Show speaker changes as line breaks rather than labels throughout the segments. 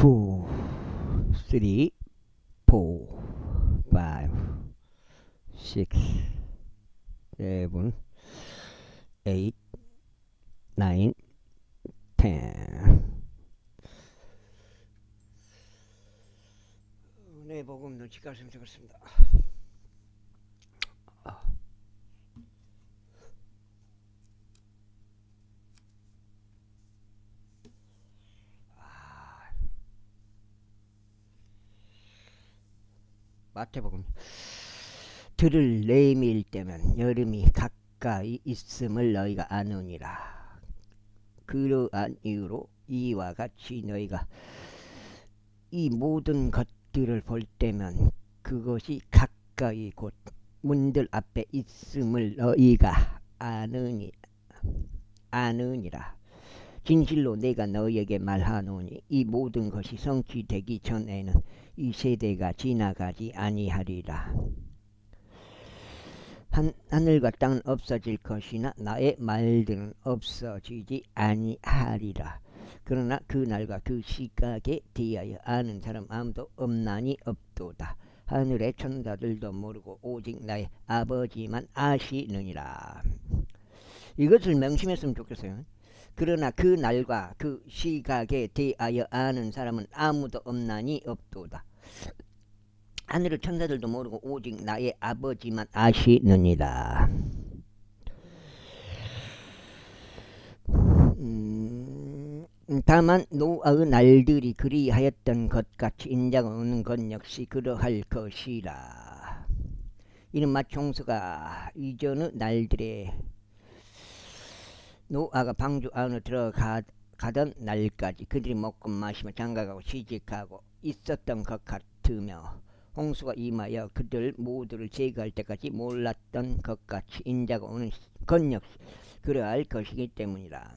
2, 3, 4, 5, 6, 7, 8, 9, 10. 네, 복음 눈치 깔으면 되겠습니다. 마태복음. 들을 내밀 때면 여름이 가까이 있음을 너희가 아느니라. 그러한 이유로 이와 같이 너희가 이 모든 것들을 볼 때면 그것이 가까이 곧 문들 앞에 있음을 너희가 아느니라. 진실로 내가 너희에게 말하노니 이 모든 것이 성취되기 전에는 이 세대가 지나가지 아니하리라. 하늘과 땅은 없어질 것이나 나의 말들은 없어지지 아니하리라. 그러나 그 날과 그 시각에 대하여 아는 사람 아무도 없나니 없도다. 하늘의 천사들도 모르고 오직 나의 아버지만 아시느니라. 이것을 명심했으면 좋겠어요. 그러나 그 날과 그 시각에 대하여 아는 사람은 아무도 없나니 없도다. 하늘의 천사들도 모르고 오직 나의 아버지만 아시느니라. 다만 노아의 날들이 그리하였던 것 같이 인자가 오는 것 역시 그러할 것이라. 이는 마치 홍수가 이전의 날들에 노아가 방주 안으로 들어가던 날까지 그들이 먹고 마시며 장가가고 시집가고 있었던 것 같으며, 홍수가 임하여 그들 모두를 제거할 때까지 몰랐던 것 같이 인자가 오는 것 역시 그러할 것이기 때문이라.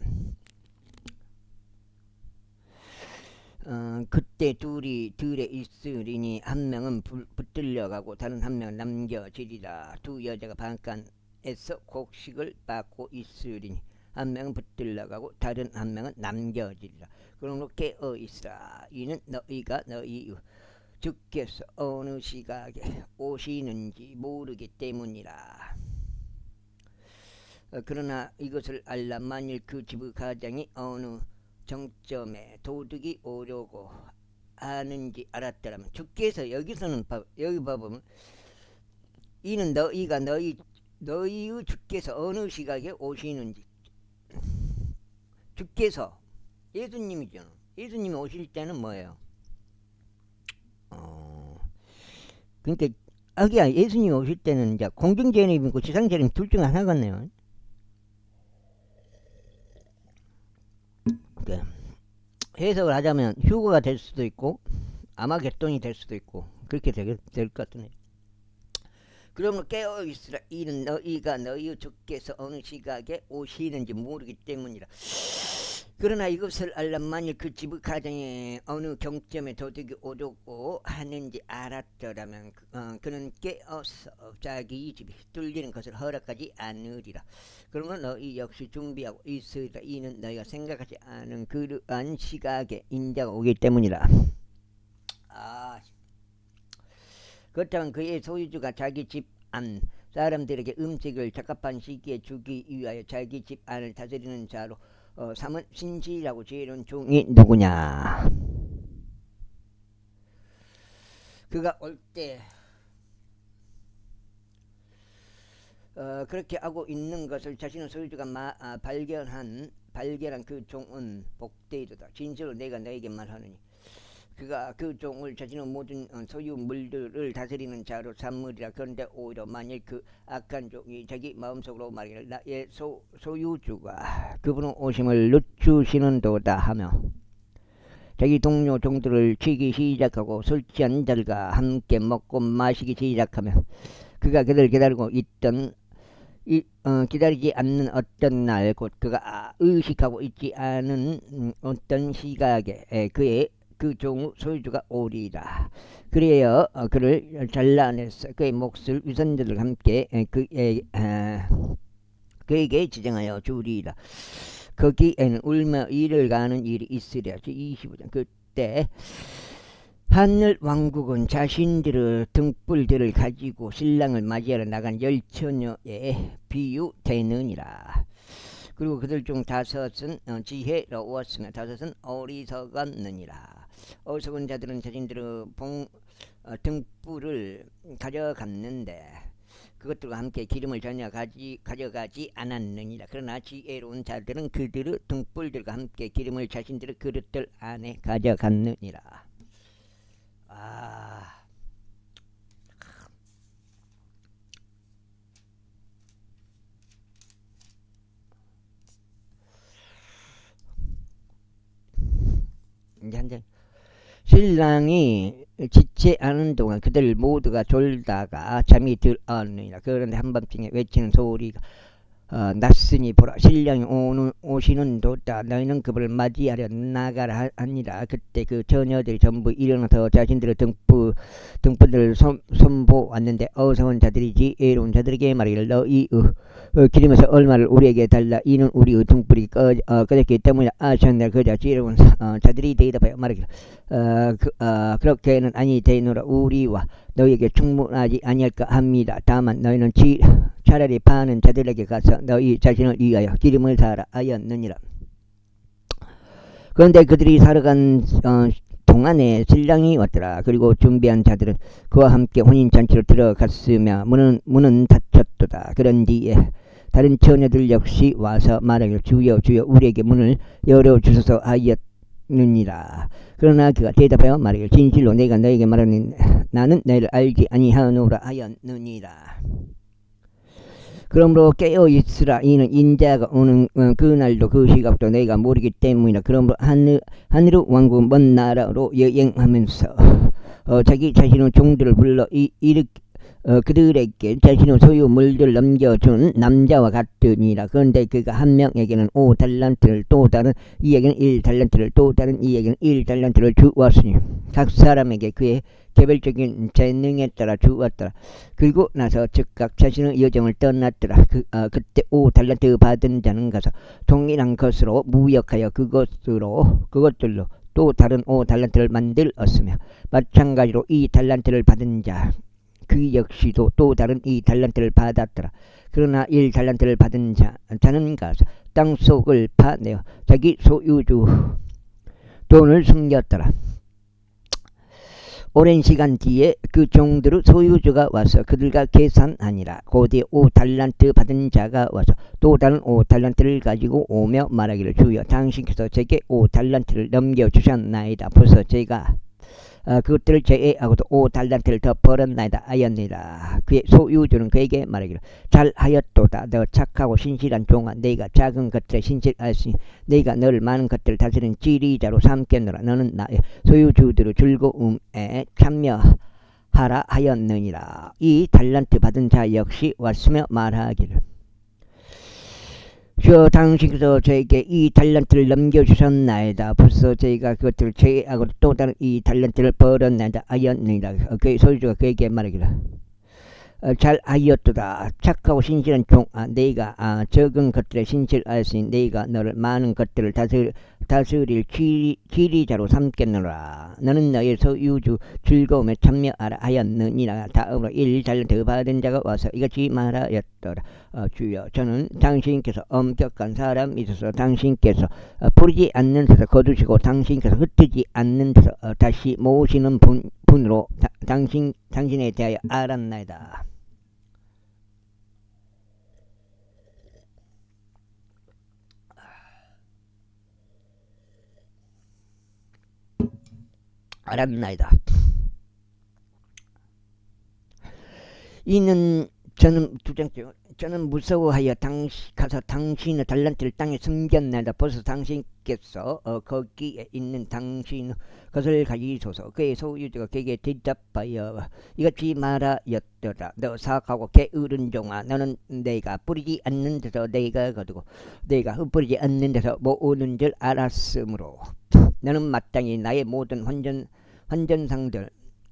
그때 둘에 있으리니 한 명은 붙들려가고 다른 한 명은 남겨지리라. 두 여자가 방간에서 곡식을 받고 있으리니 한 명은 붙들려가고 다른 한 명은 남겨지리라. 그러므로 깨어있으라. 이는 너희가 너희 주께서 어느 시각에 오시는지 모르기 때문이라. 그러나 이것을 알라. 만일 그 집의 가장이 어느 정점에 도둑이 오려고 하는지 알았더라면 주께서 여기서는 여기 봐보면 이는 너희가 너희의 주께서 어느 시각에 오시는지, 주께서 예수님이죠. 예수님이 오실 때는 뭐예요? 그러니까 아기야, 예수님이 오실 때는 이제 공중재림이고 지상재림 둘 중 하나겠네요. 해석을 하자면 휴거가 될 수도 있고 아마겟돈이 될 수도 있고 그렇게 될 것 같으네요. 그러므로 깨어있으라. 이는 너희가 너희 주께서 어느 시각에 오시는지 모르기 때문이라. 그러나 이것을 알라. 만일 그 집의 가정에 어느 경점에 도둑이 오려고 하는지 알았더라면 그는 깨어서 자기 집이 뚫리는 것을 허락하지 않으리라. 그러면 너희 역시 준비하고 있으리라. 이는 너희가 생각하지 않은 그러한 시각에 인자가 오기 때문이라. 그렇다면 그의 소유주가 자기 집 안 사람들에게 음식을 적합한 시기에 주기 위하여 자기 집 안을 다스리는 자로 삼은 신실하고 지혜로운 종이 누구냐? 그가 올 때 그렇게 하고 있는 것을 자신의 소유주가 발견한 그 종은 복되이도다. 진실로 내가 너에게 말하느니 그가 그 종을 자신의 모든 소유물들을 다스리는 자로 삼으리라. 그런데 오히려 만일 그 악한 종이 자기 마음속으로 말하기를 나의 소유주가 그분의 오심을 늦추시는도다 하며 자기 동료 종들을 치기 시작하고 술 취한 자들과 함께 먹고 마시기 시작하며 그가 그들 기다리고 있던 기다리지 않는 어떤 날 곧 그가 의식하고 있지 않은 어떤 시각에 그의 그 종 소유주가 오리라. 그래야 그를 잘라내서 그의 몫을 위선자들과 함께 그에게 지정하여 주리라. 거기에는 울며 이를 가는 일이 있으랴. 25장. 그때 하늘 왕국은 자신들의 등불들을 가지고 신랑을 맞이하러 나간 열처녀에 비유되느니라. 그리고 그들 중 다섯은 지혜로웠으며 다섯은 어리석었느니라. 어리석은 자들은 자신들의 등불을 가져갔는데 그것들과 함께 기름을 전혀 가져가지 않았느니라. 그러나 지혜로운 자들은 그들의 등불들과 함께 기름을 자신들의 그릇들 안에 가져갔느니라. 이제 한잔. 신랑이 지체 않은 동안 그들 모두가 졸다가 잠이 들었느니라. 그런데 한밤중에 외치는 소리가 났으니 보라, 신랑이 오시는 도다. 너희는 그를 맞이하려 나가라 하니라. 그때 그 처녀들이 전부 일어나서 자신들의 등불들을 손보았는데 어리석은 자들이 지혜로운 자들에게 말하기를 너희 기름에서 얼마를 우리에게 달라. 이는 우리의 등불이 꺼졌기 때문이라 하셨느니라. 그자 지혜로운 자들이 대답하여 말하기를 그렇게는 아니되노라. 우리와 너희에게 충분하지 아니할까 합니다. 다만 너희는 차라리 파는 자들에게 가서 너희 자신을 위하여 기름을 사라 하였느니라. 그런데 그들이 사러 간 동안에 신랑이 왔더라. 그리고 준비한 자들은 그와 함께 혼인잔치로 들어갔으며 문은 닫혔도다. 그런 뒤에 다른 처녀들 역시 와서 말하기를 주여 주여 우리에게 문을 열어주소서 하였느니라. 그러나 그가 대답하여 말하기를 진실로 내가 너에게 말하니 나는 너희를 알지 아니하노라 하였느니라. 그러므로 깨어있으라. 이는 인자가 오는 그날도 그 시각도 내가 모르기 때문이라. 그러므로 하늘의 왕국 먼 나라로 여행하면서 자기 자신의 종들을 불러 그들에게 자신의 소유물들을 넘겨준 남자와 같으니라. 그런데 그가 한 명에게는 5달란트를 또 다른 이에게는 1달란트를 또 다른 이에게는 1달란트를 주었으니 각 사람에게 그의 개별적인 재능에 따라 주었더라. 그리고 나서 즉각 자신의 여정을 떠났더라. 그때 5달란트 받은 자는 가서 동일한 것으로 무역하여 그것들로 또 다른 5달란트를 만들었으며 마찬가지로 2달란트를 받은 자 그 역시도 또 다른 2달란트를 받았더라. 그러나 1달란트를 받은 자는 가서 땅속을 파내어 자기 소유주 돈을 숨겼더라. 오랜 시간 뒤에 그 종들의 소유주가 와서 그들과 계산하니라. 곧이에 5달란트 받은 자가 와서 또 다른 5달란트를 가지고 오며 말하기를 주여 당신께서 제게 5달란트를 넘겨주셨나이다. 벌써 제가 그것들을 제외하고도 5달란트를 더 벌었나이다 하였느니라. 그의 소유주는 그에게 말하기를 잘하였도다. 너 착하고 신실한 종아, 네가 작은 것들에 신실하였으니 네가 너를 많은 것들을 다스리는 지리자로 삼겠노라. 너는 나의 소유주들의 즐거움에 참여하라 하였느니라. 이 달란트 받은 자 역시 왔으며 말하기를 주여 당신께서 저에게 2달란트를 넘겨주셨나이다. 벌써 저희가 그것들을 제외하고 또 다른 2달란트를 벌었나이다 하였느니라. 그의 소유주가 그에게 말하기를 잘하였도다. 착하고 신실한 종아, 네가 적은 것들에 신실하였으니 네가 너를 많은 것들을 다스릴 지리자로 삼겠노라. 너는 너의 소유주 즐거움에 참여하라 하였느니라. 다음으로 1달란트 받은 자가 와서 이같이 말하였더라. 주여 저는 당신께서 엄격한 사람이 있어서 당신께서 부리지 않는 데서 거두시고 당신께서 흩뜨지 않는 데서 다시 모으시는 분으로 당신에 대하여 알았나이다. 알았나이다. 이는 저는 무서워하여 가서 당신의 달란트를 땅에 숨겼나이다. 벌써 당신께서 거기에 있는 당신의 것을 가지소서. 그의 소유주가 그에게 대답하여 이같이 말하였더라. 너 사악하고 게으른 종아, 너는 내가 뿌리지 않는 데서 내가 거두고 내가 흩뿌리지 않는 데서 모으는 줄 알았으므로 너는 마땅히 나의 모든 환전상들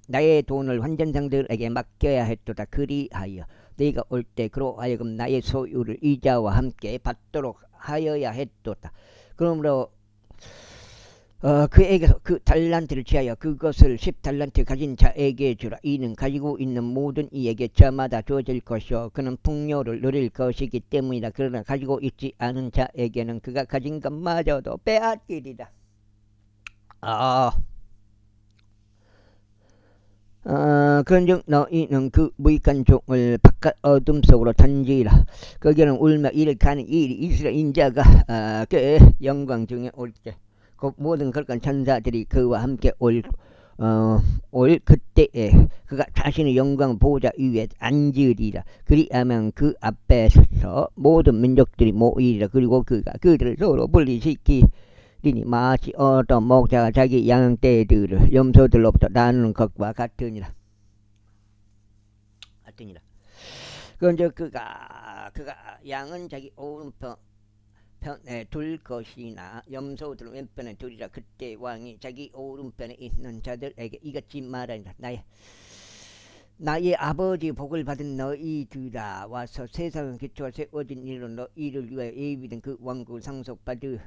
나의 돈을 환전상들에게 맡겨야 했도다. 그리하여 네가 올 때 그로 하여금 나의 소유를 이자와 함께 받도록 하여야 했도다. 그러므로 그에게서 그 달란트를 취하여 그것을 10달란트 가진 자에게 주라. 이는 가지고 있는 모든 이에게 저마다 주어질 것이요 그는 풍요를 누릴 것이기 때문이다. 그러나 가지고 있지 않은 자에게는 그가 가진 것마저도 빼앗기리라. 그런즉 너희는 그 무익한 종을 바깥 어둠 속으로 던지라. 거기는 울며 이를 가는 이 이스라엘 인자가 그 영광 중에 올때 그 모든 걸간 천사들이 그와 함께 올 그때에 그가 자신의 영광 보좌 위에 앉으리라. 그리하면 그 앞에서 모든 민족들이 모이리라. 그리고 그가 그들을 서로 분리시키리니 마치 어떤 목자가 자기 양떼들을 염소들로부터 나누는 것과 같으니라. 그런데 그가 양은 자기 오른편에 둘 것이나 염소들은 왼편에 두리라. 그때 왕이 자기 오른편에 있는 자들에게 이같이 말하니라. 나의 아버지 복을 받은 너희들아, 와서 세상은 기초가 세워진 일로 너희를 위하여 예비된 그 왕국을 상속받으라.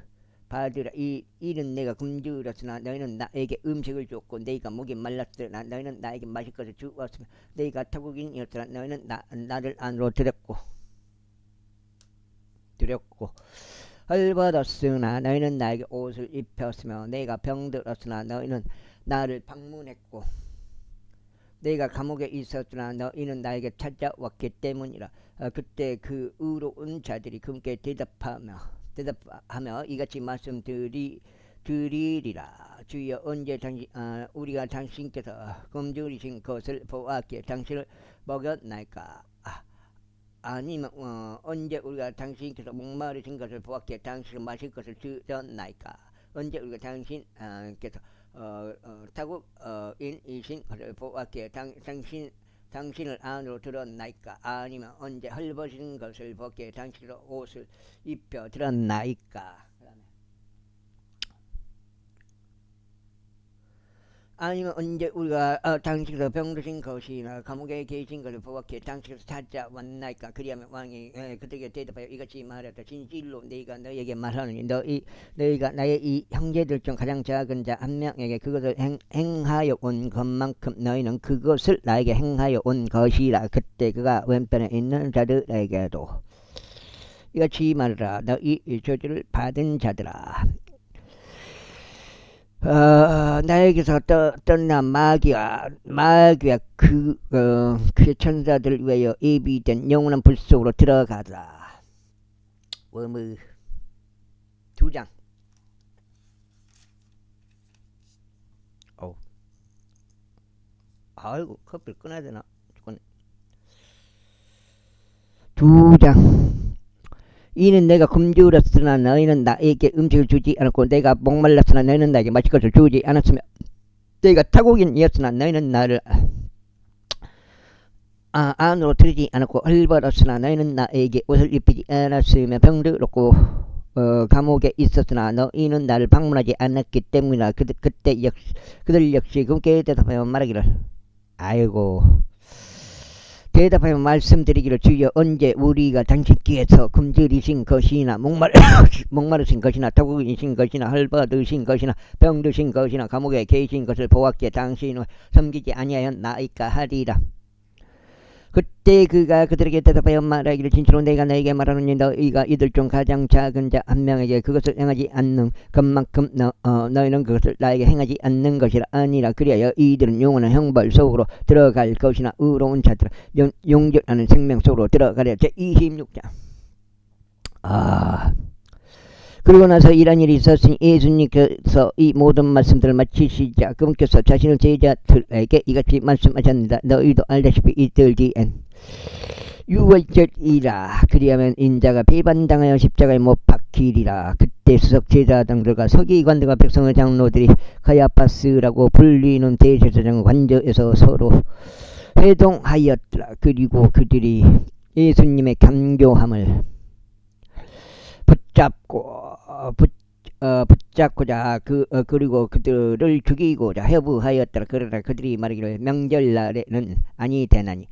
이는 내가 굶주렸으나 너희는 나에게 음식을 줬고, 내가 목이 말랐으나 너희는 나에게 마실 것을 주었으며, 내가 타국인이었으나 너희는 나를 안으로 들였고 헐벗었으나 너희는 나에게 옷을 입혔으며, 내가 병들었으나 너희는 나를 방문했고, 내가 감옥에 있었으나 너희는 나에게 찾아왔기 때문이라. 그때 그 의로운 자들이 그분께 대답하며 이같이 말씀드리리라. 주여, 언제 우리가 당신께서 굶주리신 것을 보았기에 당신을 먹였나이까? 아니면 언제 우리가 당신께서 목마르신 것을 보았기에 당신을 마실 것을 주셨나이까? 언제 우리가 당신께서 타국인이신 것을 보았기에 당신을 안으로 들었나이까? 아니면 언제 헐벗은 것을 보기에 당신으로 옷을 입혀 들었나이까? 아니면 언제 우리가 당신께서 병드신 것이나 감옥에 계신 것을 보았기에 당신께서 찾아왔나이까? 그리하면 왕이 그들에게 대답하여 이같이 말했다. 진실로 내가 너희에게 말하노니 너희가 나의 이 형제들 중 가장 작은 자 한 명에게 그것을 행하여 온 것만큼 너희는 그것을 나에게 행하여 온 것이라. 그때 그가 왼편에 있는 자들에게도 이같이 말하라. 너희 저주를 받은 자들아, 나에게서 떠난 마귀와 그의 천사들을 위하여 예비된 영원한 불 속으로 들어가라. 워무 2장. 아이고, 커피를 끊어야 되나? 2장. 이는 내가 굶주렸으나 너희는 나에게 음식을 주지 않았고, 내가 목말랐으나 너희는 나에게 마실 것을 주지 않았으며, 내가 타국인이었으나 너희는 나를 안으로 들이지 않았고, 헐벗었으나 너희는 나에게 옷을 입히지 않았으며, 병들었고 감옥에 있었으나 너희는 나를 방문하지 않았기 때문이라. 그때 그들 역시 그분께 대답하여 말하기를, 대답하여 말씀드리기를, 주여, 언제 우리가 당신께서 굶주리신 것이나 목마르신 것이나 타국이신 것이나 헐벗으신 것이나 병드신 것이나 감옥에 계신 것을 보았기에 당신을 섬기지 아니하였나이까 하리라. 그때 그가 그들에게 대답하여 말하기를, 진실로 내가 너에게 말하노니 너희가 이들 중 가장 작은 자 한 명에게 그것을 행하지 않는 것만큼 너희는 그것을 나에게 행하지 않는 것이라 아니라. 그리하여 이들은 영원한 형벌 속으로 들어갈 것이나 의로운 자들은 영원한 생명 속으로 들어가려. 제26장. 그리고 나서 이런 일이 있었으니 예수님께서 이 모든 말씀들을 마치시자 그분께서 자신의 제자들에게 이같이 말씀하셨습니다. 너희도 알다시피 이틀 뒤엔 유월절이라. 그리하면 인자가 배반당하여 십자가에 못 박히리라. 그때 수석 제사장들과 서기관들과 백성의 장로들이 가야파스라고 불리는 대제사장 관저에서 서로 회동하였더라. 그리고 그들이 예수님의 붙잡고자 그리고 그들을 죽이고자 해부하였더라. 그러나 그들이 말하기를 명절날에는 아니 되나니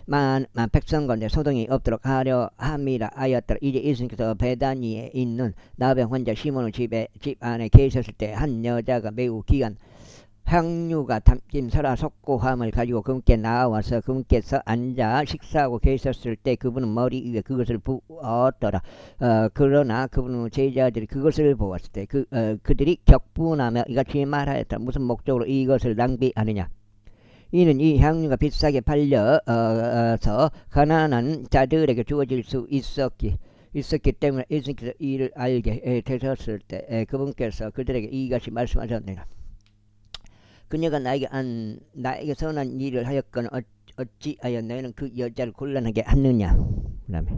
만 백성건데 소동이 없도록 하려 함이라 하였더라. 이제 예수님께서 베다니에 있는 나병 환자 시몬의 집 안에 계셨을 때 한 여자가 매우 귀한 향유가 담긴 설화 석고함을 가지고 그분께 나와서 그분께서 앉아 식사하고 계셨을 때 그분은 머리 위에 그것을 부었더라. 그러나 그분은 제자들이 그것을 보았을 때 그들이 격분하며 이같이 말하였다. 무슨 목적으로 이것을 낭비하느냐. 이는 이 향유가 비싸게 팔려서 가난한 자들에게 주어질 수 있었기 때문에 예수님께서 이를 알게 되셨을 때 그분께서 그들에게 이같이 말씀하셨느니라. 그녀가 나에게 선한 일을 하였거늘 어찌하여 너희는 그 여자를 곤란하게 하느냐. 그다음에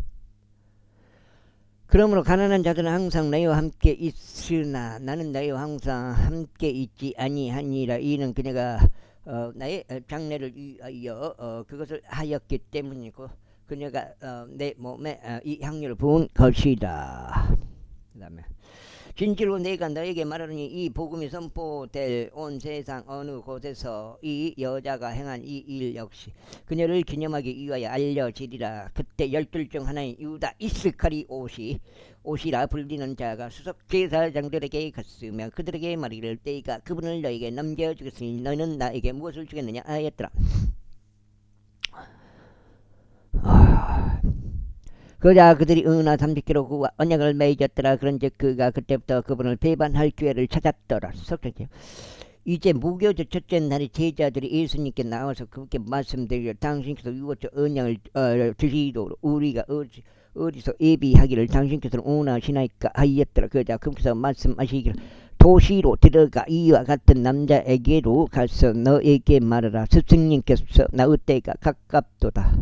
그러므로 가난한 자들은 항상 너희와 함께 있으나 나는 너희와 항상 함께 있지 아니하니라. 이는 그녀가 나의 장례를 위하여 그것을 하였기 때문이고 그녀가 내 몸에 이 향유를 부은 것이다. 그 다음에 진실로 내가 너에게 말하노니 이 복음이 선포될 온 세상 어느 곳에서 이 여자가 행한 이 일 역시 그녀를 기념하기 위하여 알려지리라. 그때 12 중 하나인 유다 이스카리옷이라 불리는 자가 수석 제사장들에게 갔으며 그들에게 말이를 때가 그분을 너에게 넘겨주겠으니 너는 나에게 무엇을 주겠느냐 하였더라. 그러자 그들이 은하 30kg 그와 언약을 맺었더라. 그런즉 그가 그때부터 그분을 배반할 기회를 찾았더라. 이제 무교절 첫째 날에 제자들이 예수님께 나와서 그분께 말씀드리려 당신께서 유월절 언약을 드리도록 우리가 어디서 예비하기를 당신께서는 원하시나이까 하였더라. 그러자 그분께서 말씀하시기를 도시로 들어가 이와 같은 남자에게로 가서 너에게 말하라. 스승님께서 나의 때가 가깝도다.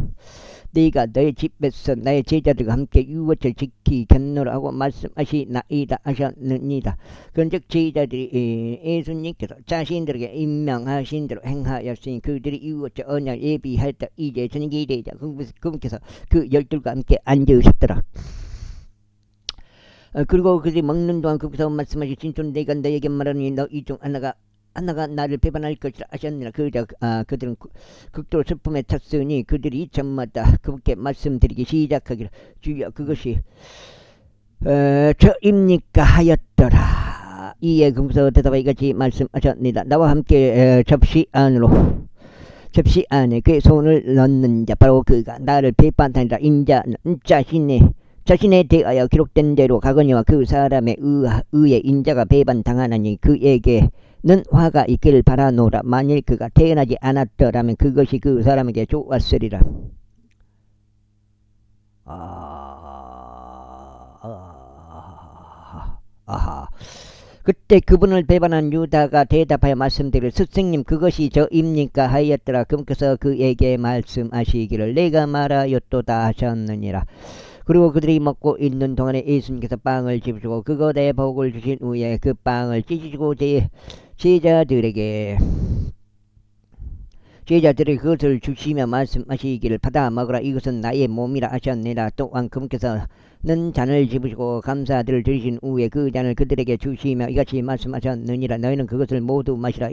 네가 너의 집에서 나의 제자들과 함께 유월절 지키겠노라 하고 말씀하시나이다 하셨느니라. 그런즉 제자들이 예수님께서 자신들에게 임명하신 대로 행하였으니 그들이 유월절 언약 예비할 때 이제 저녁이 되자 그분께서 그 12과 함께 앉으셨더라. 그리고 그들이 먹는 동안 그분께서 말씀하시 진짜로 내가 너에게 말하니 너 이 중 하나가 나를 배반할 것이라 하셨느니라. 그들은 극도로 슬픔에 찼으니 그들이 저마다 그분께 말씀드리기 시작하기를 주여 그것이 저입니까 하였더라. 이에 그분께서 대답하여 이같이 말씀하셨습니다. 나와 함께 접시 안에 그의 손을 넣는 자 바로 그가 나를 배반하니라. 인자는 자신에 대하여 기록된 대로 가거니와 그 사람의 의에 인자가 배반당하나니 그에게는 화가 있기를 바라노라. 만일 그가 태어나지 않았더라면 그것이 그 사람에게 좋았으리라. 그때 그분을 배반한 유다가 대답하여 말씀드리를 스승님 그것이 저입니까 하였더라. 그분께서 그에게 말씀하시기를 내가 말하였도다 하셨느니라. 그리고 그들이 먹고 있는 동안에 예수님께서 빵을 집으시고 그것에 복을 주신 후에 그 빵을 찢으시고 제자들이 그것을 주시며 말씀하시기를 받아 먹으라. 이것은 나의 몸이라 하셨느니라. 또한 그분께서는 잔을 집으시고 감사들을 드리신 후에 그 잔을 그들에게 주시며 이같이 말씀하셨느니라. 너희는 그것을 모두 마시라.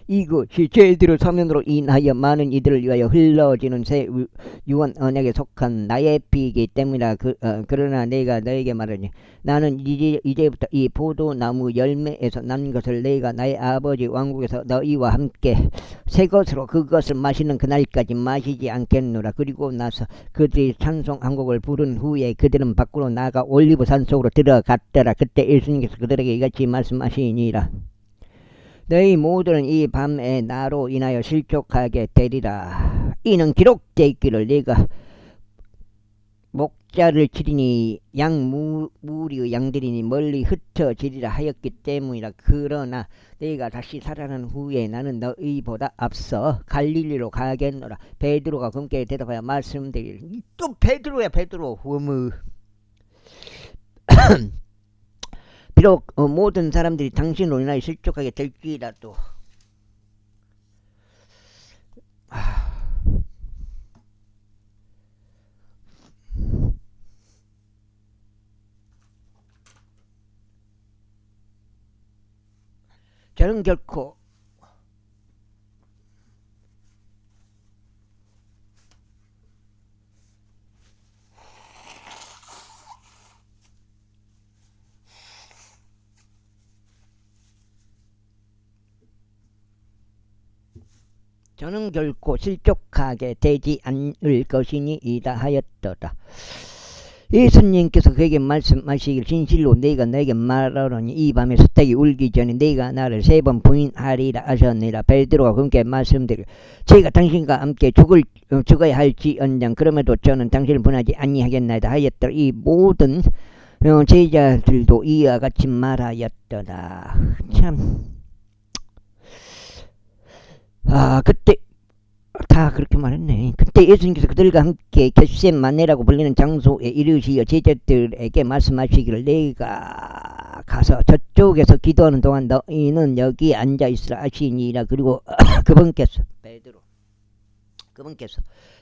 이것이 죄들의 사면으로 인하여 많은 이들을 위하여 흘러지는 새 유언 언약에 속한 나의 피이기 때문이라. 그러나 내가 너에게 말하니 나는 이제부터 이 포도나무 열매에서 난 것을 내가 나의 아버지 왕국에서 너희와 함께 새 것으로 그것을 마시는 그날까지 마시지 않겠노라. 그리고 나서 그들이 찬송 한 곡을 부른 후에 그들은 밖으로 나가 올리브산 속으로 들어갔더라. 그때 예수님께서 그들에게 이같이 말씀하시니라. 너희 모두는 이 밤에 나로 인하여 실족하게 되리라. 이는 기록되어 있기를 내가 목자를 치리니 무리의 양들이니 멀리 흩어지리라 하였기 때문이라. 그러나 내가 다시 살아난 후에 나는 너희보다 앞서 갈릴리로 가겠노라. 베드로가 그분께 대답하여 말씀드리니 또 베드로야 베드로 비록 모든 사람들이 당신으로 인하여 실족하게 될지라도 저는 결코 실족하게 되지 않을 것이니이다 하였더라. 예수님께서 그에게 말씀하시길 진실로 내가 너에게 말하노니 이 밤에 숫닭이 울기 전에 내가 나를 3번 부인하리라 하셨느니라. 베드로가 그분께 말씀드리고 제가 당신과 함께 죽어야 할지언정 그럼에도 저는 당신을 분하지 아니하겠나이다 하였더라. 이 모든 제자들도 이와 같이 말하였더라. 참 그때 다 그렇게 말했네. 그때 예수님께서 그들과 함께 겟세마네라고 불리는 장소에 이르시어 제자들에게 말씀하시기를 내가 가서 저쪽에서 기도하는 동안 너희는 여기 앉아있으라 하시니라. 그리고 그분께서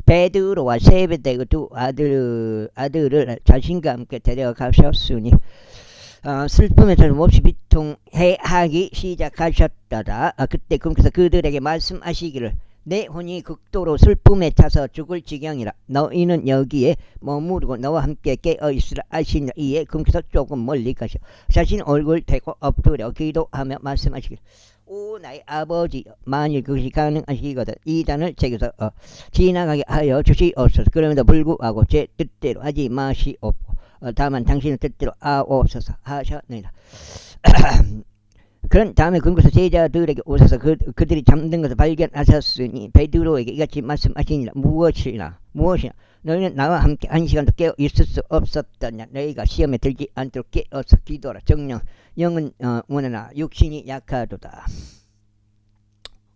베드로와 세베대의 두 아들을 자신과 함께 데려가셨으니 슬픔에서는 몹시 비통해하기 시작하셨더라. 그때 그분께서 그들에게 말씀하시기를 내 혼이 극도로 슬픔에 차서 죽을 지경이라. 너희는 여기에 머무르고 너와 함께 깨어있으라 하시니라. 이에 그분께서 조금 멀리 가셔 자신 얼굴 대고 엎드려 기도하며 말씀하시기를 오 나의 아버지 만일 그것이 가능하시거든 이 잔을 제게서 지나가게 하여 주시옵소서. 그럼에도 불구하고 제 뜻대로 하지 마시옵고 다만 당신의 뜻대로 하옵소서 하셨느니라. 그런 다음에 그곳에서 제자들에게 오셔서 그들이 잠든 것을 발견하셨으니 베드로에게 이같이 말씀하시니라. 무엇이나 너희는 나와 함께 1시간도 깨어 있을 수 없었더냐. 너희가 시험에 들지 않도록 깨어서 기도하라. 정녕 영은 원하나 육신이 약하도다.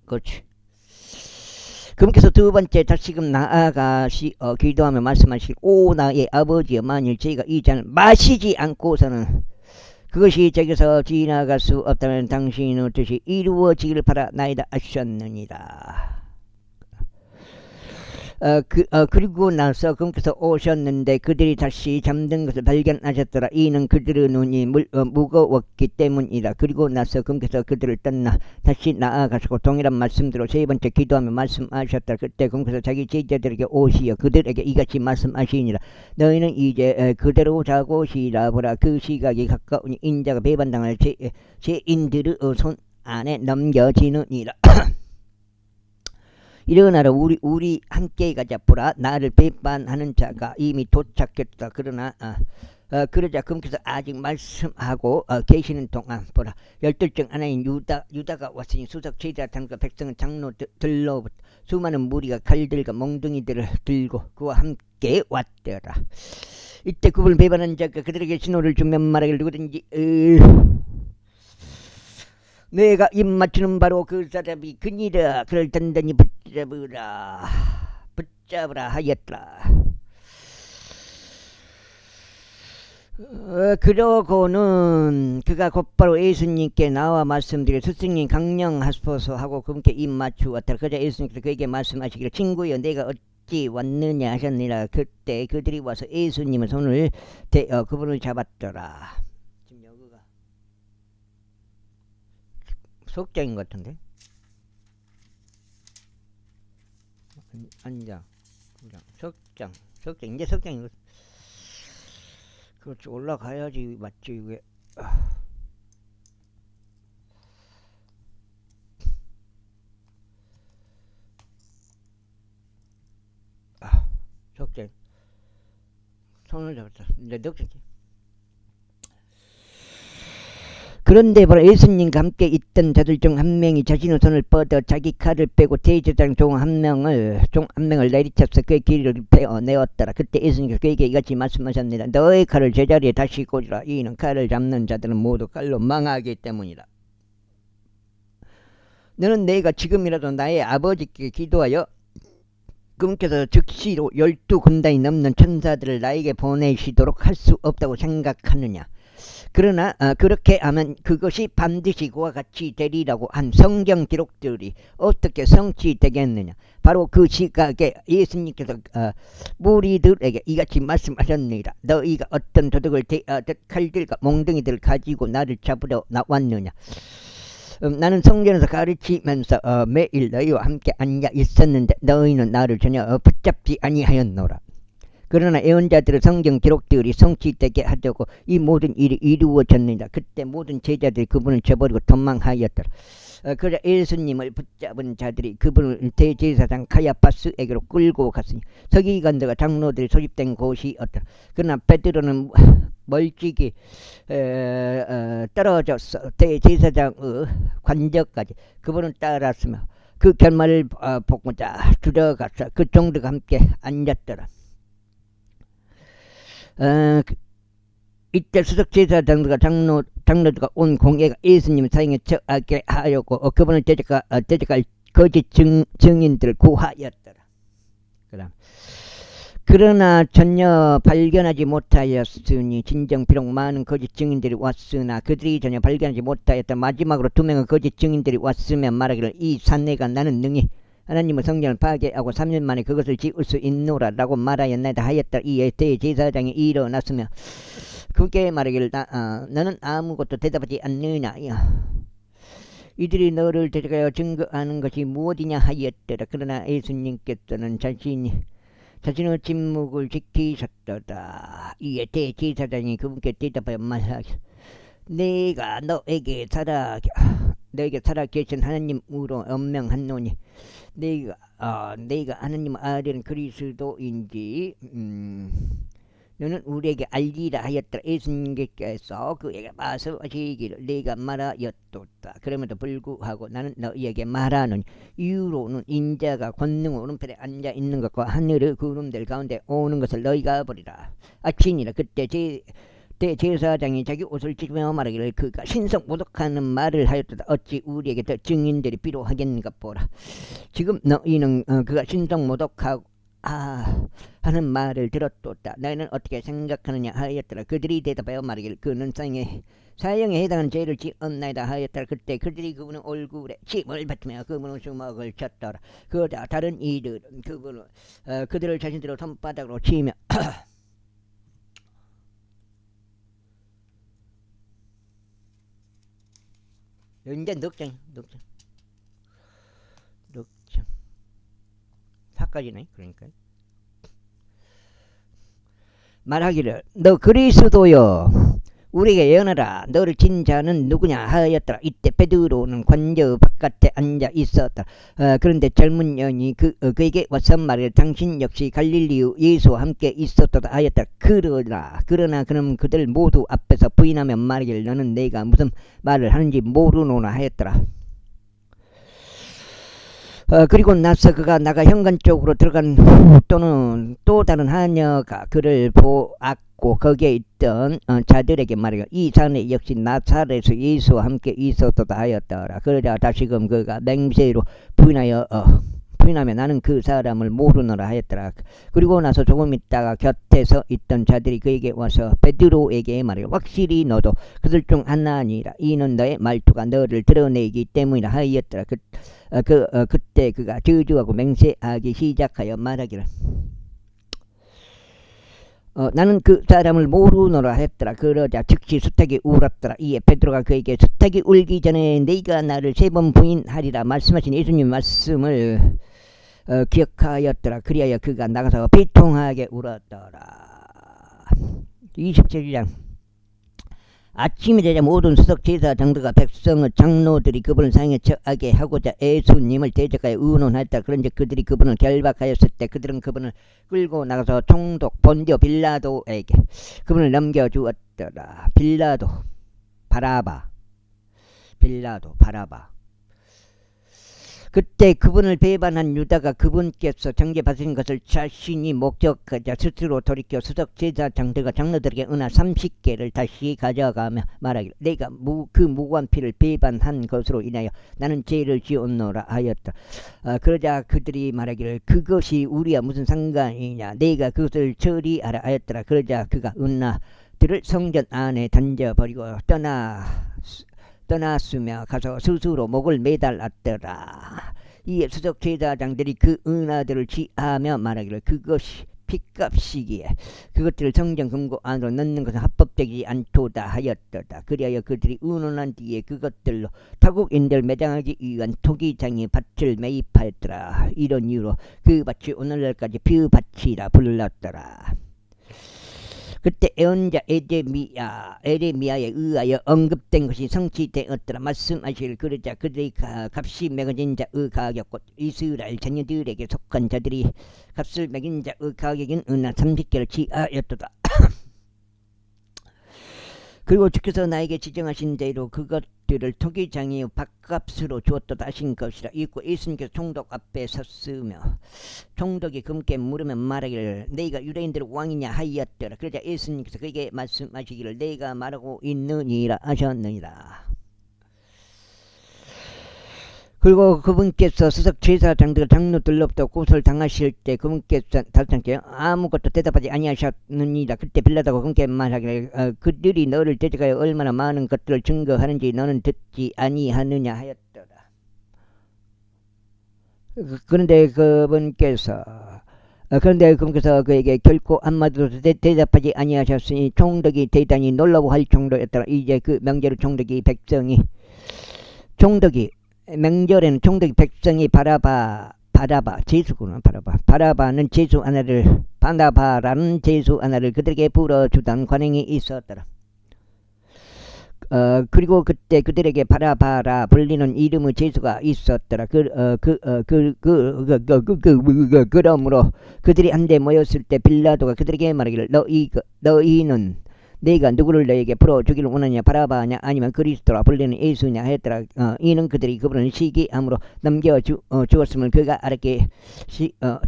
그렇지. 그분께서 두 번째 다시금 나아가시어 기도하며 말씀하시길 오 나의 아버지여 만일 저희가 이 잔을 마시지 않고서는 그것이 제게서 지나갈 수 없다면 당신의 뜻이 이루어지기를 바라나이다 하셨느니라. 그리고 나서 그분께서 오셨는데 그들이 다시 잠든 것을 발견하셨더라. 이는 그들의 눈이 무거웠기 때문이라. 그리고 나서 그분께서 그들을 떠나 다시 나아가시고 동일한 말씀대로 세 번째 기도하며 말씀하셨더라. 그때 그분께서 자기 제자들에게 오시어 그들에게 이같이 말씀하시니라. 너희는 이제 그대로 자고 쉬라. 보라 그 시각이 가까우니 인자가 배반당할 죄인들의 손 안에 넘겨지느니라. 일어나라 우리 함께 가자. 보라 나를 배반하는 자가 이미 도착했다. 그러나 그러자 그분께서 아직 말씀하고 계시는 동안 보라 12중 하나인 유다가 왔으니 수석 제자들과 백성은 장로들로부터 수많은 무리가 칼들과 몽둥이들을 들고 그와 함께 왔더라. 이때 그분을 배반한 자가 그들에게 신호를 주며 말하기를 누구든지 내가 입 맞추는 바로 그 사람이 그니라. 그를 단단히 붙잡으라 하였더라. 그러고는 그가 곧바로 예수님께 나와 말씀드려 스승님 강령하소서 하고 그분께 입 맞추었더라. 그러자 예수님께서 그에게 말씀하시기를 친구여 내가 어찌 왔느냐 하셨느니라. 그때 그들이 와서 예수님의 손을 대어 그분을 잡았더라. 속장인 것 같은데. 안장, 석장 이제 석장인 것. 그렇지 올라가야지 맞지 이게. 석장. 손을 잡았다. 이제 넉장지. 그런데 바로 예수님과 함께 있던 자들 중 한 명이 자신의 손을 뻗어 자기 칼을 빼고 대제사장 종 한 명을 내리쳐서 그의 길을 베어내었더라. 그때 예수님께서 그에게 이같이 말씀하셨습니다. 너의 칼을 제자리에 다시 꽂으라. 이는 칼을 잡는 자들은 모두 칼로 망하기 때문이라. 너는 내가 지금이라도 나의 아버지께 기도하여 그분께서 즉시로 12군단이 넘는 천사들을 나에게 보내시도록 할 수 없다고 생각하느냐. 그러나 그렇게 하면 그것이 반드시 그와 같이 되리라고 한 성경 기록들이 어떻게 성취되겠느냐. 바로 그 시각에 예수님께서 무리들에게 이같이 말씀하셨느니라. 너희가 어떤 도둑을 칼들과 몽둥이들을 가지고 나를 잡으러 나왔느냐. 나는 성전에서 가르치면서 매일 너희와 함께 앉아 있었는데 너희는 나를 전혀 붙잡지 아니하였노라. 그러나 예언자들의 성경 기록들이 성취되게 하려고 이 모든 일이 이루어졌느니라. 그때 모든 제자들이 그분을 저버리고 도망하였더라. 그러자 예수님을 붙잡은 자들이 그분을 대제사장 카야파스에게로 끌고 갔으니 서기관들과 장로들이 소집된 곳이었더라. 그러나 베드로는 멀찍이 떨어져서 대제사장의 관저까지 그분을 따랐으며 그 결말을 보고자 들어가서 그 종들과 함께 앉았더라. 이때 수석제사장들과 장로들과 온 공회가 예수님을 사형에 처하게 하였고 그분을 대적할 거짓 증인들을 구하였더라. 그러나 전혀 발견하지 못하였으니 진정 비록 많은 거짓 증인들이 왔으나 그들이 전혀 발견하지 못하였다. 마지막으로 2명의 거짓 증인들이 왔으면 말하기를 이 산내가 나는 능히 하나님의 성전을 파괴하고 3년 만에 그것을 지을 수 있노라 라고 말하였나이다 하였다. 이에 대제사장이 일어났으며 그게 말하기를 너는 아무것도 대답하지 않느냐. 이들이 너를 데려가여 증거하는 것이 무엇이냐 하였더라. 그러나 예수님께서는 자신의 침묵을 지키셨더라. 이에 대제사장이 그분께 대답하여 말하기를 내가 너에게 살아계신 하나님으로 엄명하노니 내가 하나님 아들은 그리스도인지 너는 우리에게 알리라 하였더라. 예수님께서 그에게 말씀하시기를 내가 말하였도다. 그럼에도 불구하고 나는 너희에게 말하노니 이후로는 인자가 권능 오른편에 앉아 있는 것과 하늘의 구름들 가운데 오는 것을 너희가 보리라. 아침이라 그때 대제사장이 자기 옷을 찢으며 말하기를 그가 신성모독하는 말을 하였도다. 어찌 우리에게 더 증인들이 필요하겠는가 보라. 지금 너희는 그가 신성모독하고 하는 말을 들었도다. 너희는 어떻게 생각하느냐 하였더라. 그들이 대답하여 말하기를 그는 사형에 해당하는 죄를 지었나이다 하였더라. 그때 그들이 그분의 얼굴에 침을 뱉으며 그분의 주먹을 쳤더라. 그러자 다른 이들은 그들을 자신들의 손바닥으로 치며 이제 넉장 4까지네. 그러니까 말하기를 너 그리스도여 우리에게 예언하라. 너를 친 자는 누구냐 하였더라. 이때 베드로는 관저 바깥에 앉아 있었다. 그런데 젊은 여인이 그에게 와서 말하기를 당신 역시 갈릴리의 예수와 함께 있었다 하였더라. 그러나 그는 그들 모두 앞에서 부인하며 말하기를 너는 내가 무슨 말을 하는지 모르노나 하였더라. 그리고 나서 그가 나가 현관 쪽으로 들어간 후 또는 또 다른 하녀가 그를 보았고 거기에 있던 자들에게 말하기를 이 자네 역시 나사렛에서 예수와 함께 있었다 하였더라. 그러자 다시금 그가 맹세로 부인하며 나는 그 사람을 모르노라 하였더라. 그리고 나서 조금 있다가 곁에서 있던 자들이 그에게 와서 베드로에게 말하기를 확실히 너도 그들 중 하나니라. 이는 너의 말투가 너를 드러내기 때문이라 하였더라. 그때 그가 저주하고 맹세하기 시작하여 말하기를 나는 그 사람을 모르노라 했더라. 그러자 즉시 수탉이 울었더라. 이에 베드로가 그에게 수탉이 울기 전에 네가 나를 3번 부인하리라 말씀하신 예수님 말씀을 기억하였더라. 그리하여 그가 나가서 비통하게 울었더라. 27장 아침이 되자 모든 수석제사장들과 백성의 장로들이 그분을 사형에 처하게 하고자 예수님을 대적하여 의논하였다. 그런즉 그들이 그분을 결박하였을 때 그들은 그분을 끌고 나가서 총독 본디오 빌라도에게 그분을 넘겨주었더라. 빌라도 바라바 그때 그분을 배반한 유다가 그분께서 정죄받으신 것을 자신이 목적하자 스스로 돌이켜 수석제사장들과 장로들에게 은하 30개를 다시 가져가며 말하기를 내가 그 무고한 피를 배반한 것으로 인하여 나는 죄를 지었노라 하였다. 그러자 그들이 말하기를 그것이 우리와 무슨 상관이냐 내가 그것을 처리하라 하였더라. 그러자 그가 은하들을 성전 안에 던져버리고 떠났으며 가서 스스로 목을 매달았더라. 이에 수석제사장들이 그 은하들을 취하며 말하기를 그것이 핏값이기에 그것들을 성전 금고 안으로 넣는 것은 합법되지 않도다 하였도다. 그리하여 그들이 운운한 뒤에 그것들로 타국인들 매장하기 위한 토기장의 밭을 매입하였더라. 이런 이유로 그 밭이 오늘날까지 뷰밭이라 불렀더라. 그때 예언자 에레미야에 의하여 언급된 것이 성취되었더라. 말씀하시기를 그러자 그들이 값이 매겨진 자의 가격 곧 이스라엘 자녀들에게 속한 자들이 값을 매긴 자의 가격인 은하 30개를 취하였도다. 그리고 주께서 나에게 지정하신 대로 그것들을 토기장의 밭값으로 주었도다 하신 것이라. 이고 예수님께서 총독 앞에 섰으며 총독이 금께 물으면 말하기를 너희가 유대인들의 왕이냐 하였더라. 그러자 예수님께서 그에게 말씀하시기를 내가 말하고 있느니라 하셨느니라. 그리고 그분께서 수석 제사장들 장로들로부터 고소를 당하실 때 그분께서 달장께 아무것도 대답하지 아니하셨느니라. 그때 빌라도가 그분께 말하기를 그들이 너를 대적하여 얼마나 많은 것들을 증거하는지 너는 듣지 아니하느냐 하였더라. 그런데 그분께서 그에게 결코 한마디도 대답하지 아니하셨으니 총독이 대단히 놀라워할 정도였더라. 이제 그 명절을 명절에는 총독이 백성이 바라바는 제수 하나를 바나바라는 제수 하나를 그들에게 불어주던 관행이 있었더라. 그리고 그때 그들에게 바라바라 불리는 이름의 제수가 있었더라. 그러므로 그들이 한데 모였을 때 빌라도가 그들에게 말하기를 너희는 네가 누구를 너에게 풀어주기를 원하냐 바라바냐 아니면 그리스도라 불리는 예수냐 하였더라. 이는 그들이 그분을 시기함으로 넘겨주었음을 그가 알았기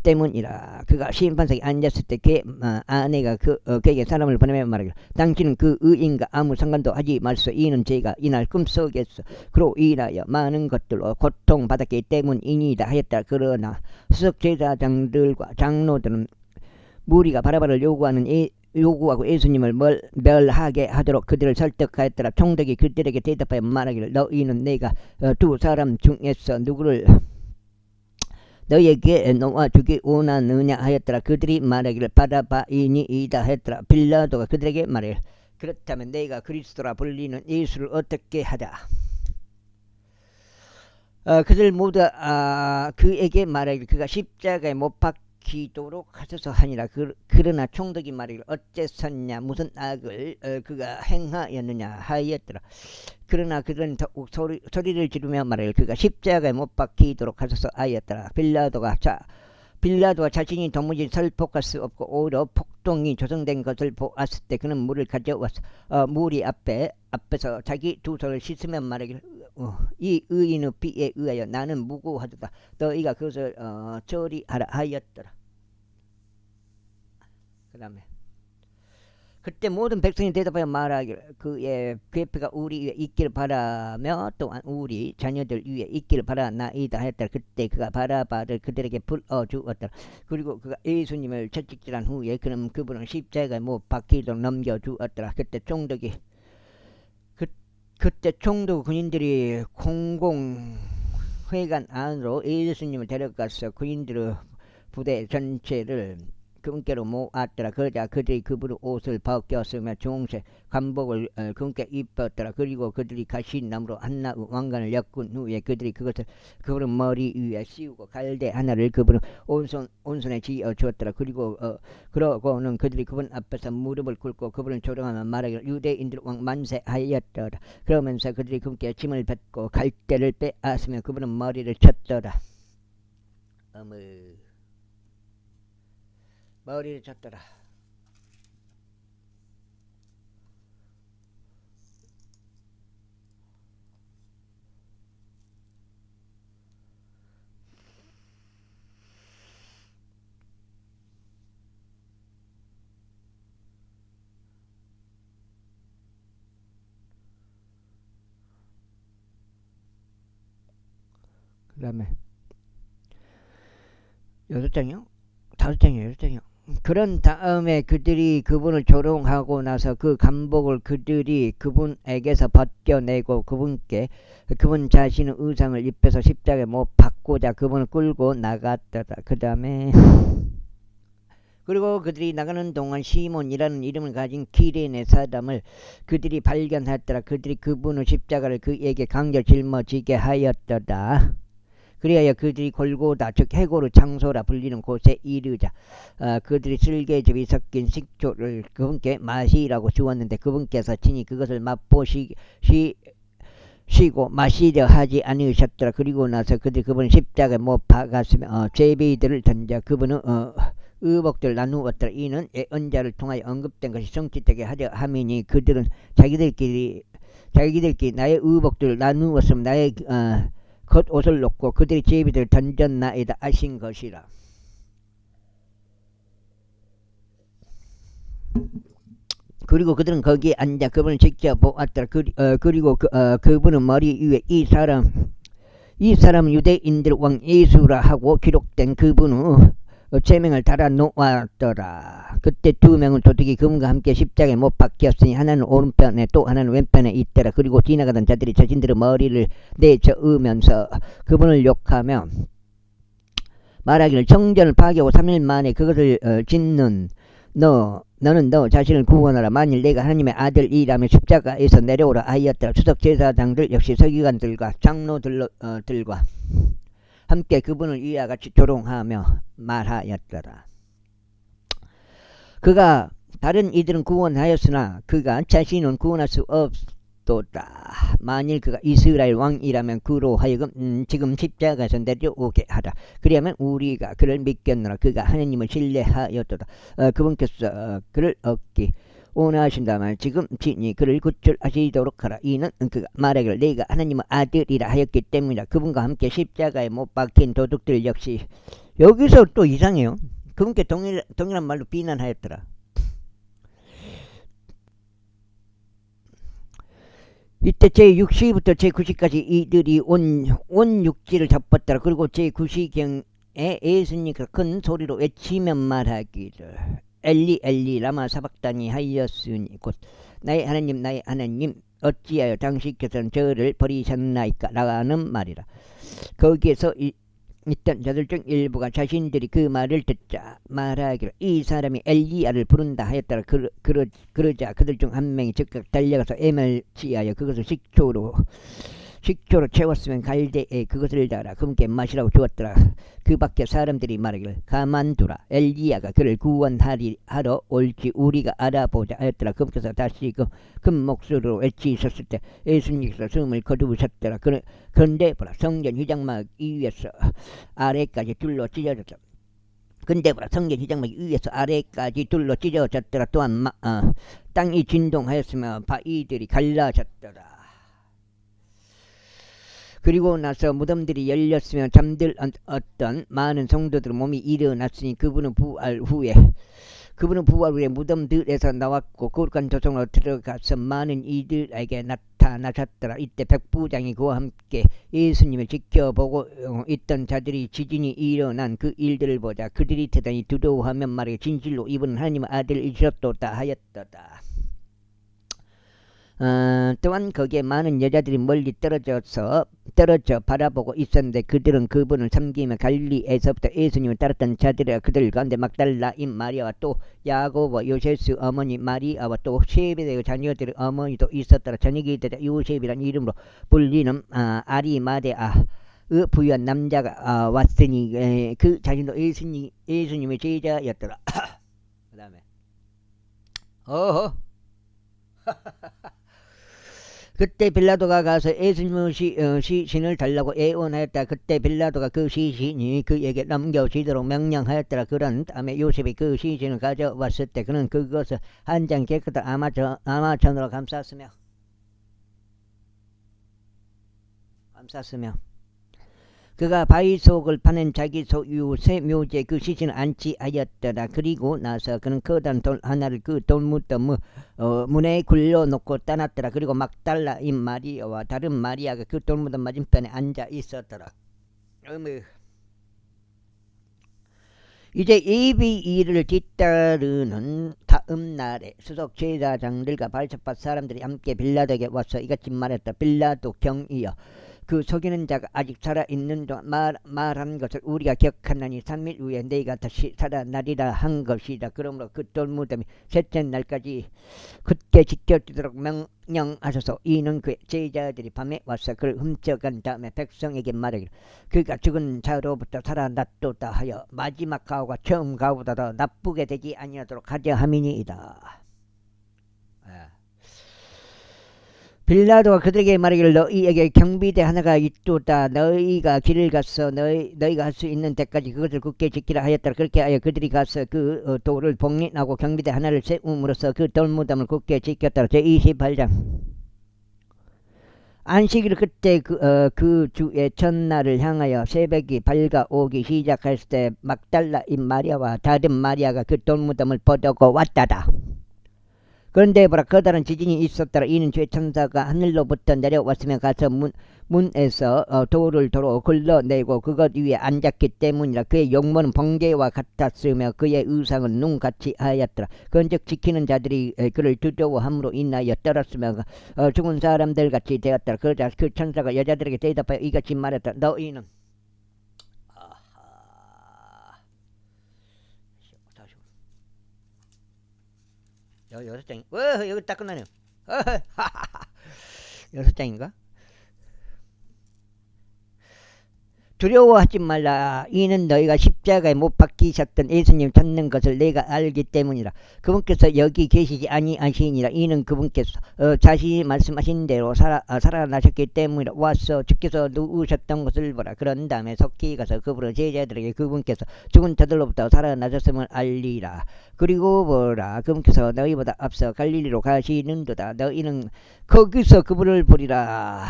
때문이라. 그가 심판석에 앉았을 때 그의 아내가 그에게 사람을 보내며 말하기를 당신은 그 의인과 아무 상관도 하지 말소. 이는 제가 이날 꿈속에서 그로 인하여 많은 것들로 고통받았기 때문이니이다 하였다. 그러나 수석 제사장들과 장로들은 무리가 바라바를 요구하고 예수님을 멸하게 하도록 그들을 설득하였더라. 총독이 그들에게 대답하여 말하기를 너희는 내가 두 사람 중에서 누구를 너에게 놓아주기 원하느냐 하였더라. 그들이 말하기를 바라바이니이다 하였더라. 빌라도가 그들에게 말하기를 그렇다면 내가 그리스도라 불리는 예수를 어떻게 하자. 그들 모두 그에게 말하기를 그가 십자가에 못 박히도록 하소서 하니라. 그러나 총독이 말하기를 어째서냐 무슨 악을 그가 행하였느냐 하였더라. 그러나 그들은 더욱 소리를 지르며 말하기를 그가 십자가에 못 박히도록 하소서 하였더라. 빌라도가 자신이 도무지 설폭할 수 없고 오히려 폭동이 조성된 것을 보았을 때 그는 물을 가져와서 무리 앞에서 자기 두 손을 씻으며 말하기를 이 의인의 피에 의하여 나는 무고하도다. 너희가 그것을 처리하라 하였더라. 그 다음에 그때 모든 백성이 대답하여 말하기를 그의 괴폐가 우리 위에 있기를 바라며 또한 우리 자녀들 위에 있기를 바라나이다 하였더라. 그때 그가 바라바를 그들에게 불어주었더라. 그리고 그가 예수님을 채찍질한 후에 그분은 십자가에 못 박히도록 넘겨주었더라. 그때 총독 군인들이 공공회관 안으로 예수님을 데려가서 군인들의 부대 전체를 그분께로 모았더라. 그러자 그들이 그분의 옷을 벗겼으며 중색 관복을 그분께 입었더라. 그리고 그들이 가시나무로 한나 왕관을 엮은 후에 그들이 그분의 머리 위에 씌우고 갈대 하나를 그분의 온손에 지어 주었더라. 그러고는 그들이 그분 앞에서 무릎을 꿇고 그분을 조롱하며 말하기를 유대인들 왕 만세 하였더라. 그러면서 그들이 그분께 짐을 뱉고 갈대를 빼앗으며 그분의 머리를 쳤더라. 머리를 쳤더라. 그 다음에 6장이요? 5장이요? 6장이요? 그런 다음에 그들이 그분을 조롱하고 나서 그 간복을 그들이 그분에게서 벗겨내고 그분 자신의 의상을 입혀서 십자가에 못 박고자 그분을 끌고 나갔더라. 그 다음에 그리고 그들이 나가는 동안 시몬이라는 이름을 가진 기레네 사람을 그들이 발견하였더라. 그들이 그분의 십자가를 그에게 강제 짊어지게 하였더라. 그리하여 그들이 골고다 즉 해고로 장소라 불리는 곳에 이르자 그들이 쓸개즙이 섞인 식초를 그분께 마시라고 주었는데 그분께서 친히 그것을 맛보시고 마시려 하지 않으셨더라. 그리고 나서 그들이 그분을 십자가에 못 박았으며 제비들을 던져 그분은 의복들을 나누었더라. 이는 예언자를 통하여 언급된 것이 성취되게 하려 함이니 그들은 자기들끼리 나의 의복들을 나누었으면 나의 겉옷을 놓고 그들이 제비들을 던졌나이다 하신 것이라. 그리고 그들은 거기에 앉아 그분을 지켜보았더라. 그리고 그분은 머리 위에 이 사람은 유대인들 왕 예수라 하고 기록된 그분의 제명을 달아 놓았더라. 그때 두 명은 도둑이 그분과 함께 십자가에 못 박혔으니 하나는 오른편에 또 하나는 왼편에 있더라. 그리고 지나가던 자들이 자신들의 머리를 내저으면서 그분을 욕하며 말하기를 성전을 파괴하고 3일 만에 그것을 짓는 너는 너 자신을 구원하라. 만일 내가 하나님의 아들이라면 십자가에서 내려오라 하였더라. 수석 제사장들 역시 서기관들과 장로들과 함께 그분을 이와 같이 조롱하며 말하였더라. 그가 다른 이들은 구원하였으나 그가 자신은 구원할 수 없도다. 만일 그가 이스라엘 왕이라면 그로 하여금 지금 십자가에서 내려오게 하라. 그리하면 우리가 그를 믿겠노라. 그가 하나님을 신뢰하였도다. 그분께서 그를 얻기 원하신다면 지금 친히 그를 구출하시도록 하라. 이는 그가 말하기를 내가 하나님의 아들이라 하였기 때문이다. 그분과 함께 십자가에 못 박힌 도둑들 역시 여기서 또 이상해요. 그분께 동일한 말로 비난하였더라. 이때 제6시부터 제9시까지 이들이 온 육지를 잡았더라. 그리고 제9시경에 예수님께서 큰 소리로 외치며 말하기를 엘리 엘리 라마 사박다니 하였으니 곧 나의 하나님 어찌하여 당신께서는 저를 버리셨나이까 라는 말이라. 거기에서 있던 자들 중 일부가 자신들이 그 말을 듣자 말하기를 이 사람이 엘리야를 부른다 하였더라. 그러자 그들 중 한 명이 즉각 달려가서 에멜치하여 그것을 식초로 채웠으면 갈대에 그것을 달아 그분께 마시라고 주었더라. 그 밖에 사람들이 말하기를 가만두라. 엘리야가 그를 구원하러 올지 우리가 알아보자 하였더라. 그분께서 다시 큰 목소리로 외치셨을 때 예수님께서 숨을 거두셨더라. 그런데 보라 성전 휘장막 위에서 아래까지 둘로 찢어졌다. 근데 보라 성전 휘장막 위에서 아래까지 둘로 찢어졌더라. 또한 땅이 진동하였으며 바위들이 갈라졌더라. 그리고 나서 무덤들이 열렸으며 잠들었던 많은 성도들의 몸이 일어났으니 그분은 부활 후에 무덤들에서 나왔고 거룩한 도성으로 들어가서 많은 이들에게 나타나셨더라. 이때 백부장이 그와 함께 예수님을 지켜보고 있던 자들이 지진이 일어난 그 일들을 보자 그들이 대단히 두려워하며 말하기를 진실로 이분은 하나님의 아들이셨도다 하였도다. 또한 거기에 많은 여자들이 멀리 떨어져 바라보고 있었는데 그들은 그분을 섬기며 갈릴리에서부터 예수님을 따랐던 자들이라. 그들 가운데 막달라인 마리아와 또 야고보 요세스 어머니 마리아와 또 세베대의 자녀들의 어머니도 있었더라. 저녁이 되자 요셉이란 이름으로 불리는 아리마대아의 부유한 남자가 왔으니 그 자신도 예수님의 제자였더라. 그 다음에 그때 빌라도가 가서 예수님의 시신을 달라고 애원하였다. 그때 빌라도가 그 시신이 그에게 넘겨지도록 명령하였더라. 그런 다음에 요셉이 그 시신을 가져왔을 때 그는 그것을 한 장 깨끗한 아마천으로 감쌌으며 그가 바위 속을 파는 자기 소유 새 묘지에 그 시신을 안치하였더라. 그리고 나서 그는 커다란 돌 하나를 그 돌무덤 문에 굴려놓고 떠났더라. 그리고 막달라인 마리아와 다른 마리아가 그 돌무덤 맞은편에 앉아 있었더라. 이제 예비일을 뒤따르는 다음 날에 수석 제사장들과 발석파 사람들이 함께 빌라도에게 와서 이같이 말했다. 빌라도 경이여 그 속이는 자가 아직 살아있는 동안 말한 것을 우리가 기억하나니 3일 후에 너희가 다시 살아나리라 한 것이다. 그러므로 그 돌무덤이 셋째 날까지 굳게 지켜지도록 명령하셔서 이는 그의 제자들이 밤에 와서 그를 훔쳐간 다음에 백성에게 말하기를 그가 죽은 자로부터 살아났도다 하여 마지막 가호가 처음 가호보다 더 나쁘게 되지 아니하도록 하려 함이니이다. 빌라도가 그들에게 말하기를 너희에게 경비대 하나가 있도다. 너희가 길을 가서 너희가 할 수 있는 데까지 그것을 굳게 지키라 하였더라. 그렇게 하여 그들이 가서 그 돌을 봉인하고 경비대 하나를 세움으로써 그 돌무덤을 굳게 지켰더라. 제28장 안식일 그때 그 주의 첫날을 향하여 새벽이 밝아오기 시작했을 때 막달라인 마리아와 다른 마리아가 그 돌무덤을 보려고 왔다다. 그런데 보라 커다란 지진이 있었더라. 이는 주의 천사가 하늘로부터 내려왔으며 가서 문에서 돌을 도로 굴러내고 그것 위에 앉았기 때문이라. 그의 용모는 번개와 같았으며 그의 의상은 눈같이 하였더라. 그런즉 지키는 자들이 그를 두려워함으로 인하여 떨었으며 죽은 사람들 같이 되었더라. 그러자 그 천사가 여자들에게 대답하여 이같이 말했다. 너희는 여섯 장. 여기 딱 끝나네요. 6장인가? 두려워하지 말라. 이는 너희가 십자가에 못 박히셨던 예수님 찾는 것을 내가 알기 때문이라. 그분께서 여기 계시지 아니하시니라. 이는 그분께서 자신이 말씀하신 대로 살아나셨기 때문이라. 와서 주께서 누우셨던 것을 보라. 그런 다음에 속히 가서 그분의 제자들에게 그분께서 죽은 자들로부터 살아나셨음을 알리라. 그리고 보라 그분께서 너희보다 앞서 갈릴리로 가시는도다. 너희는 거기서 그분을 보리라.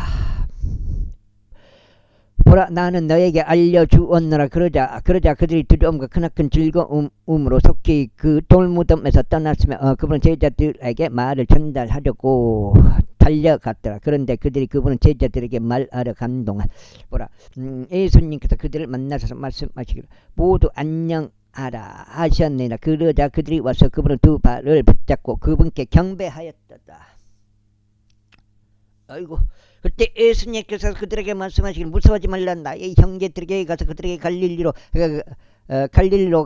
보라 나는 너에게 알려주었노라. 그러자 그들이 두려움과 크나큰 즐거움으로 속히 그 돌무덤에서 떠났으며 그분은 제자들에게 말을 전달하려고 달려갔더라. 그런데 그들이 그분은 제자들에게 말하러 간 동안 보라 예수님께서 그들을 만나셔서 말씀하시기를 모두 안녕하라 하셨느니라. 그러자 그들이 와서 그분의 두 발을 붙잡고 그분께 경배하였다. 아이고 그때 예수님께서 그들에게 말씀하시기를 무서워하지 말라. 나의 형제들에게 가서 그들에게 갈릴리로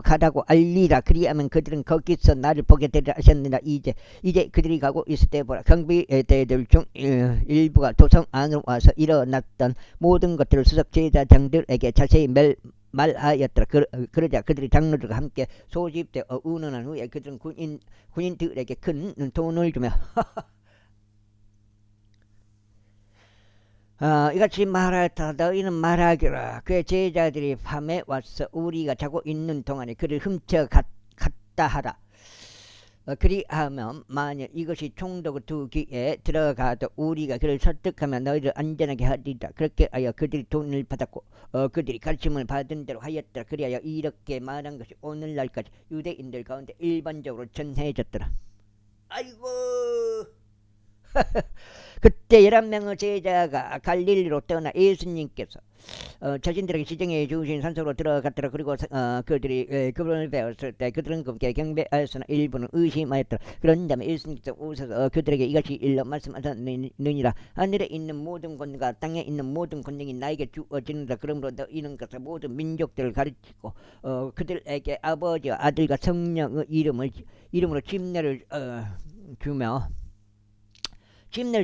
가라고 알리라. 그리하면 그들은 거기서 나를 보게 되리라 하셨느니라. 이제 그들이 가고 있을 때 보라 경비대들 중 일부가 도성 안으로 와서 일어났던 모든 것들을 수석 제사장들에게 자세히 말하였더라. 그러자 그들이 장로들과 함께 소집되어 운운한 후에 그들은 군인들에게 큰 돈을 주며 이같이 말하였다. 너희는 말하기라. 그의 제자들이 밤에 와서 우리가 자고 있는 동안에 그를 훔쳐갔다 하라. 그리하면 만일 이것이 총독의 두 귀에 들어가도 우리가 그를 설득하면 너희를 안전하게 하리라. 그렇게 하여 그들이 돈을 받았고 그들이 가르침을 받은 대로 하였더라. 그리하여 이렇게 말한 것이 오늘날까지 유대인들 가운데 일반적으로 전해졌더라. 아이고 그때 11명의 제자가 갈릴리로 떠나 예수님께서 자신들에게 지정해 주신 산속으로 들어갔더라. 그리고 그들이 그분을 배웠을 때 그들은 그분께 경배하였으나 일부는 의심하였더라. 그런 다음에 예수님께서 오셔서 그들에게 이것이 일러 말씀하셨느니라. 하늘에 있는 모든 권능과 땅에 있는 모든 권능이 나에게 주어지는다. 그러므로 너희는 가서 모든 민족들을 가르치고 그들에게 아버지와 아들과 성령의 이름으로 침례를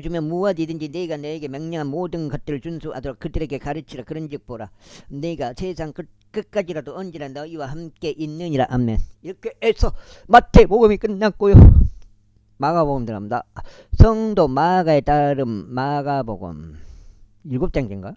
주면 무엇이든지 네가 내게 명령한 모든 것들을 준수하도록 그들에게 가르치라. 그런즉 보라 네가 세상 끝까지라도 언제나 너희와 함께 있느니라. 아멘. 이렇게 해서 마태복음이 끝났고요. 마가복음 들어갑니다. 성도 마가에 따른 마가복음 7장인가?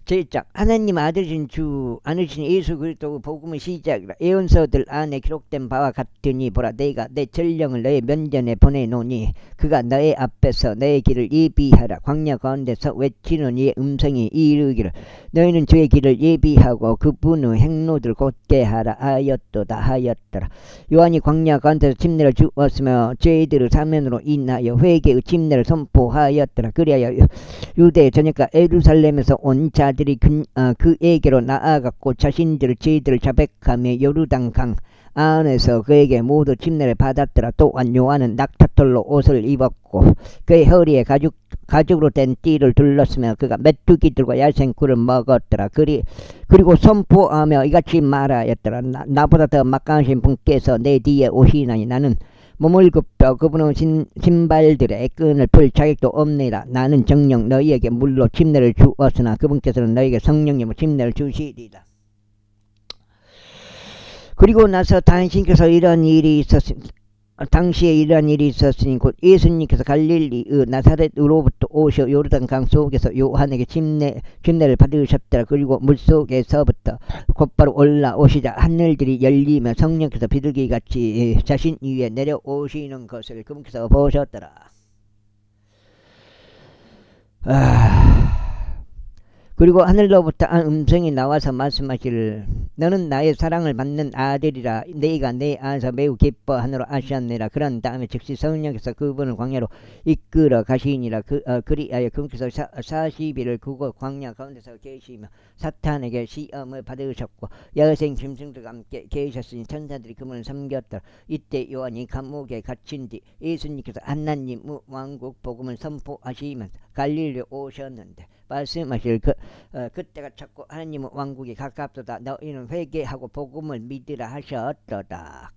제1장 하나님 아들이신 주 안으신 예수 그리스도 복음의 시작이라. 예언서들 안에 기록된 바와 같으니 보라 내가 내 전령을 너의 면전에 보내노니 그가 너의 앞에서 너의 길을 예비하라. 광야 가운데서 외치는 이의 음성이 이르기를 너희는 주의 길을 예비하고 그분의 행로들 곧게 하라 하였더라. 요한이 광야 가운데서 침례를 주었으며 죄들의 사면으로 인하여 회개의 침례를 선포하였더라. 그리하여 유대 전역과 예루살렘에서 온 자 자들이 그에게로 나아갔고 저희들을 자백하며 요르단 강 안에서 그에게 모두 침례를 받았더라. 또한 요한은 낙타털로 옷을 입었고 그의 허리에 가죽으로 된 띠를 둘렀으며 그가 메뚜기들과 야생꿀을 먹었더라. 그리고 선포하며 이같이 말하였더라. 나보다 더 막강하신 분께서 내 뒤에 오시나니 나는 몸을 굽혀 그분은 신발들의 끈을 풀 자격도 없느니라. 나는 정녕 너희에게 물로 침례를 주었으나 그분께서는 너희에게 성령님으로 침례를 주시리라. 그리고 나서 당시에 이런 일이 있었으니 곧 예수님께서 갈릴리의 나사렛으로부터 오셔 요르단 강 속에서 요한에게 침례를 받으셨더라. 그리고 물속에서부터 곧바로 올라오시자 하늘들이 열리며 성령께서 비둘기같이 자신 위에 내려오시는 것을 그분께서 보셨더라. 그리고 하늘로부터 한 음성이 나와서 말씀하시기를 너는 나의 사랑을 받는 아들이라. 너희가 내 안에서 매우 기뻐하노라 하셨느니라. 그런 다음에 즉시 성령께서 그분을 광야로 이끌어 가시니라. 그리하여 그분께서 40일을 그곳 광야 가운데서 계시며 사탄에게 시험을 받으셨고 여생 짐승들과 함께 계셨으니 천사들이 그분을 섬겼더라. 이때 요한이 감옥에 갇힌 뒤 예수님께서 하나님 왕국 복음을 선포하시면서 갈릴리에 오셨는데 말씀하실 그때가 찼고 하나님의 왕국이 가깝도다. 너희는 회개하고 복음을 믿으라 하셨도다.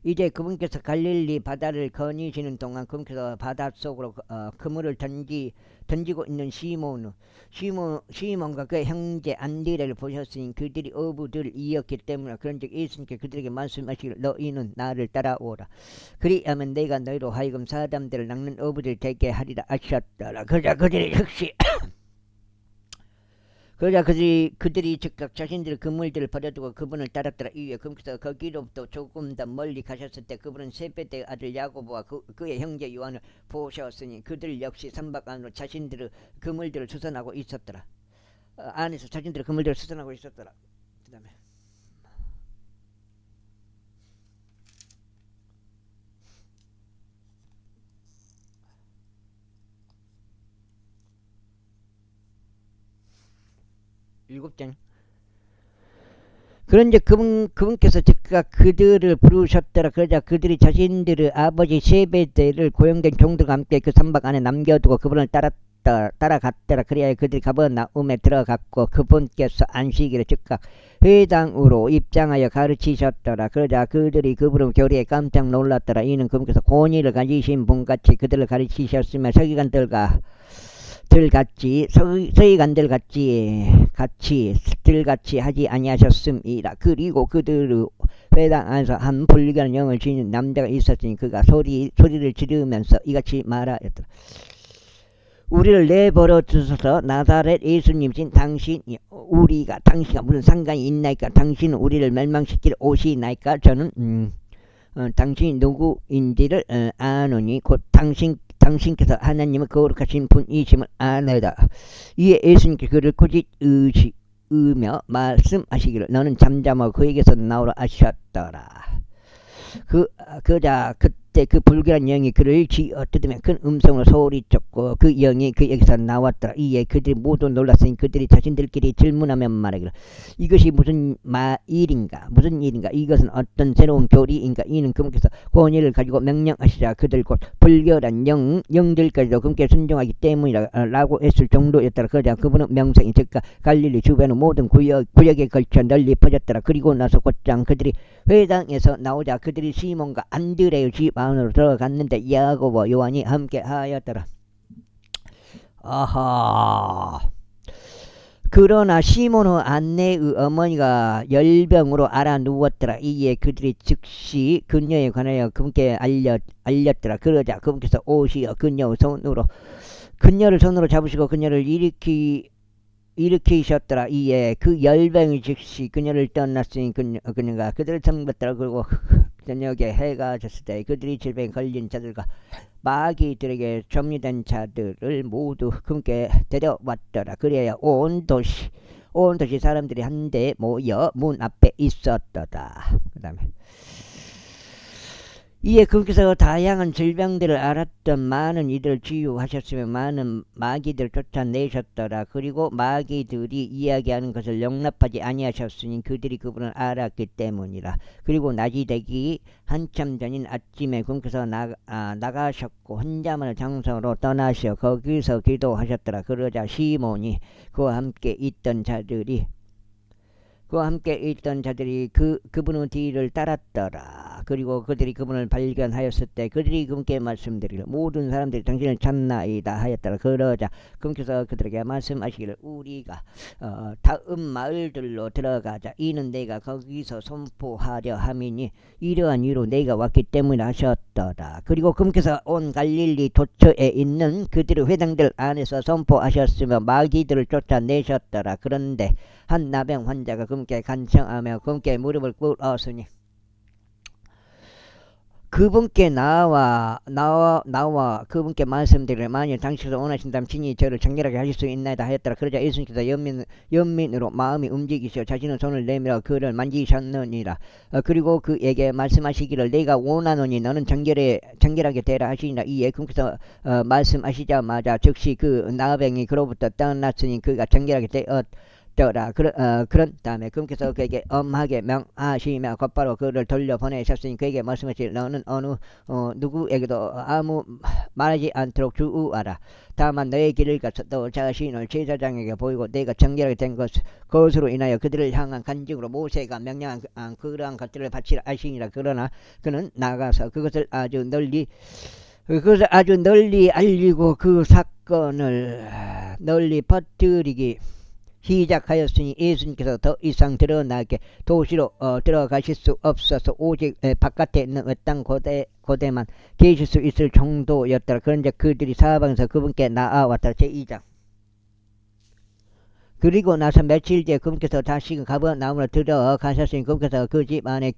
이제 그분께서 갈릴리 바다를 거니시는 동안 그분께서 바닷속으로 그물을 던지고 있는 시몬과 그의 형제 안드레를 보셨으니 그들이 어부들이었기 때문에 그런즉 예수님께 그들에게 말씀하시기를 너희는 나를 따라오라. 그리하면 내가 너희로 하여금 사람들을 낚는 어부들 되게 하리라 하셨더라. 그들이 즉각 자신들의 그물들을 버려두고 그분을 따랐더라. 이후에 그분께서 거기로부터 조금 더 멀리 가셨을 때 그분은 세베대의 아들 야고보와 그의 형제 요한을 보셨으니 그들 역시 선박 안으로 자신들의 그물들을 수선하고 있었더라. 안에서 자신들의 그물들을 수선하고 있었더라. 그 다음에 일곱 장. 그런데 그분께서 즉각 그들을 부르셨더라. 그러자 그들이 자신들의 아버지 세베대를 고용된 종들과 함께 그 선박 안에 남겨두고 그분을 따라갔더라. 그리하여 그들이 가버나움에 들어갔고 그분께서 안식일에 즉각 회당으로 입장하여 가르치셨더라. 그러자 그들이 그분의 교리에 깜짝 놀랐더라. 이는 그분께서 권위를 가지신 분같이 그들을 가르치셨으며 서기관들 같이 하지 아니하셨음이라. 그리고 그들의 회당 안에서 한 불길한 영을 지닌 남자가 있었으니 그가 소리를 지르면서 이같이 말하였더라. 우리를 내버려 두소서. 나사렛 예수님이신 우리가 당신과 무슨 상관이 있나이까? 당신은 우리를 멸망시키러 오시나이까? 저는 당신이 누구인지를 아노니 곧 당신께서 하나님의 거룩하신 분이심을 아노다. 이에 예수님께 그를 꾸짖으며 말씀하시기를 너는 잠잠하고 그에게서 나오라 하셨더라. 그때 그 불길한 영이 그를 쥐어 뜯으며 큰 음성으로 소리쳤고 그 영이 그에게서 나왔더라. 이에 그들이 모두 놀랐으니 그들이 자신들끼리 질문하며 말하기를 이것이 무슨 일인가? 이것은 어떤 새로운 교리인가? 이는 그분께서 권위를 가지고 명령하시자 그들 곧 불결한 영들까지도 그분께 순종하기 때문이라고 했을 정도였더라. 그러자 그분의 명성이 즉각 갈릴리 주변의 모든 구역에 걸쳐 널리 퍼졌더라. 그리고 나서 곧장 그들이 회당에서 나오자 그들이 시몬과 안드레의 집 안으로 들어갔는데 야고보 요한이 함께 하였더라. 아하. 그러나 시몬의 안내의 어머니가 열병으로 알아누웠더라. 이에 그들이 즉시 그녀에 관하여 그분께 알렸더라. 그러자 그분께서 오시어 그녀를 손으로 잡으시고 그녀를 일으키셨더라. 이에 그 열병이 즉시 그녀를 떠났으니 그녀가 그들을 섬겼더라. 그리고 저녁에 해가 졌을 때 그들이 질병에 걸린 자들과 마귀들에게 점유된 자들을 모두 그분께 데려왔더라. 그래야 온 도시 사람들이 한데 모여 문 앞에 있었더라. 그 다음에 이에 그께서 다양한 질병들을 알았던 많은 이들을 치유하셨으며 많은 마귀들을 쫓아내셨더라. 그리고 마귀들이 이야기하는 것을 용납하지 아니하셨으니 그들이 그분을 알았기 때문이라. 그리고 낮이 되기 한참 전인 아침에 그분께서 나가셨고 혼자만의 장소로 떠나셔 거기서 기도하셨더라. 그러자 시몬이 그와 함께 있던 자들이 그분의 뒤를 따랐더라. 그리고 그들이 그분을 발견하였을 때 그들이 그분께 말씀드리기를 모든 사람들이 당신을 찾나이다 하였더라. 그러자 그분께서 그들에게 말씀하시기를 우리가 다음 마을들로 들어가자. 이는 내가 거기서 선포하려 함이니 이러한 이유로 내가 왔기 때문에 하셨더라. 그리고 그분께서 온 갈릴리 도처에 있는 그들의 회당들 안에서 선포하셨으며 마귀들을 쫓아내셨더라. 그런데 한 나병 환자가 그분께 간청하며 그분께 무릎을 꿇었으니 그분께 나와 그분께 말씀드리려 만일 당신께서 원하신다면 친히 저를 정결하게 하실 수 있나이다 하였더라. 그러자 예수님께서 연민으로 마음이 움직이시어 자신의 손을 내밀어 그를 만지셨느니라. 그리고 그에게 말씀하시기를 내가 원하노니 너는 정결하게 되라 하시니라. 이에 그분께서 말씀하시자마자 즉시 그 나병이 그로부터 떠났으니 그가 정결하게 되었더라. 그런 다음에 그분께서 그에게 엄하게 명하시며 곧바로 그를 돌려보내셨으니 그에게 말씀하시기를 너는 어느 누구에게도 아무 말하지 않도록 주의하라. 다만 너의 길을 가서 또 자신을 제사장에게 보이고 내가 정결하게 된 것으로 인하여 그들을 향한 간증으로 모세가 명령한 그러한 것들을 바치라 하시니라. 그러나 그는 나가서 그것을 아주 널리 알리고 그 사건을 널리 퍼뜨리기 시작하였으니 예수님께서 더 이상 드러나게 도시로 들어가실 수 없어서 오직 바깥에 있는 어떤 고대만 계실 수 있을 정도였더라. 그런데 그들이 사방에서 그분께 나아왔더라. 제2장. 그리고 나서 며칠 뒤에 그분께서 다시 가버나움으로 들어가셨으니 그분께서 그 집 안에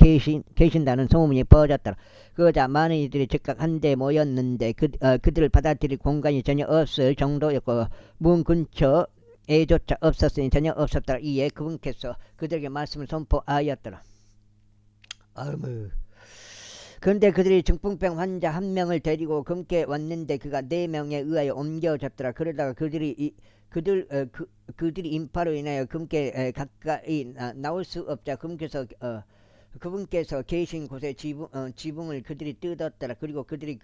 계신다는 소문이 퍼졌더라. 그러자 많은 이들이 즉각 한데 모였는데 그들을 받아들일 공간이 전혀 없을 정도였고 문 근처 애조차 없었으니 전혀 없었더라. 이에 그분께서 그들에게 말씀을 선포하였더라. 그런데 그들이 중풍병 환자 한 명을 데리고 그분께 왔는데 그가 4명에 의하여 옮겨졌더라. 그러다가 그들이 인파로 인하여 그분께 가까이 나올 수 없자 그분께서 계신 곳에 지붕을 그들이 뜯었더라. 그리고 그들이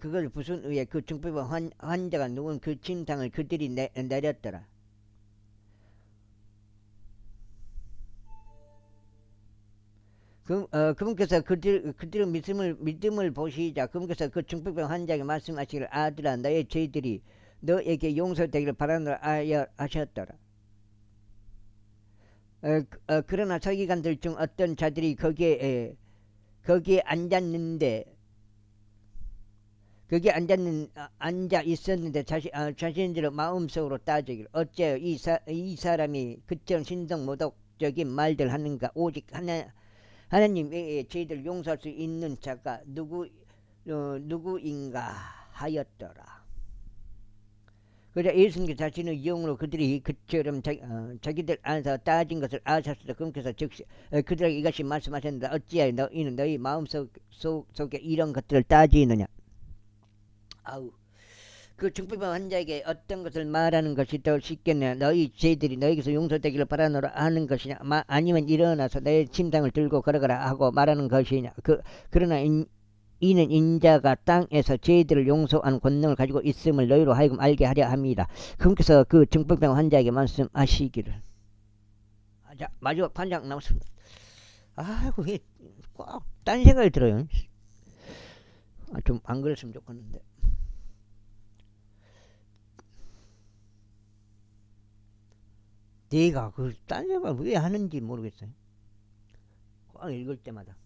그걸 부순 후에 그 중풍병 환자가 누운 그 침상을 그들이 내렸더라. 그분께서 그들의 믿음을 보시자 그분께서 그 중풍병 환자에게 말씀하시기를 아들아 너의 죄들이 너에게 용서되기를 바라노라 하셨더라. 그러나 서기관들 중 어떤 자들이 거기에 앉아 있었는데 자신들의 마음속으로 따지기를 어째요 이 사람이 그처럼 신성모독적인 말들 하는가. 오직 하나님 외에 죄들 용서할 수 있는 자가 누구인가 하였더라. 그러자 예수님께서 자신의 영으로 그들이 그처럼 자기들 안에서 따진 것을 아셨으나 그분께서 즉시 그들에게 이것이 말씀하셨는데 어찌하여 너희는 너희 마음속에 이런 것들을 따지느냐. 그 중풍병 환자에게 어떤 것을 말하는 것이 더 쉽겠냐. 너희 죄들이 너에게서 용서되기를 바라노라 하는 것이냐 아니면 일어나서 너의 침상을 들고 걸어가라 하고 말하는 것이냐. 그러나 이는 인자가 땅에서 죄들을 용서하는 권능을 가지고 있음을 너희로 하여금 알게 하려 합니다. 그분께서 그 중풍병 환자에게 말씀하시기를. 자, 마지막 판장 나왔습니다. 아이고 왜 꼭 딴 생각이 들어요. 좀 안 그랬으면 좋겠는데. 내가 그 딴 생각을 왜 하는지 모르겠어요. 꼭 읽을 때마다.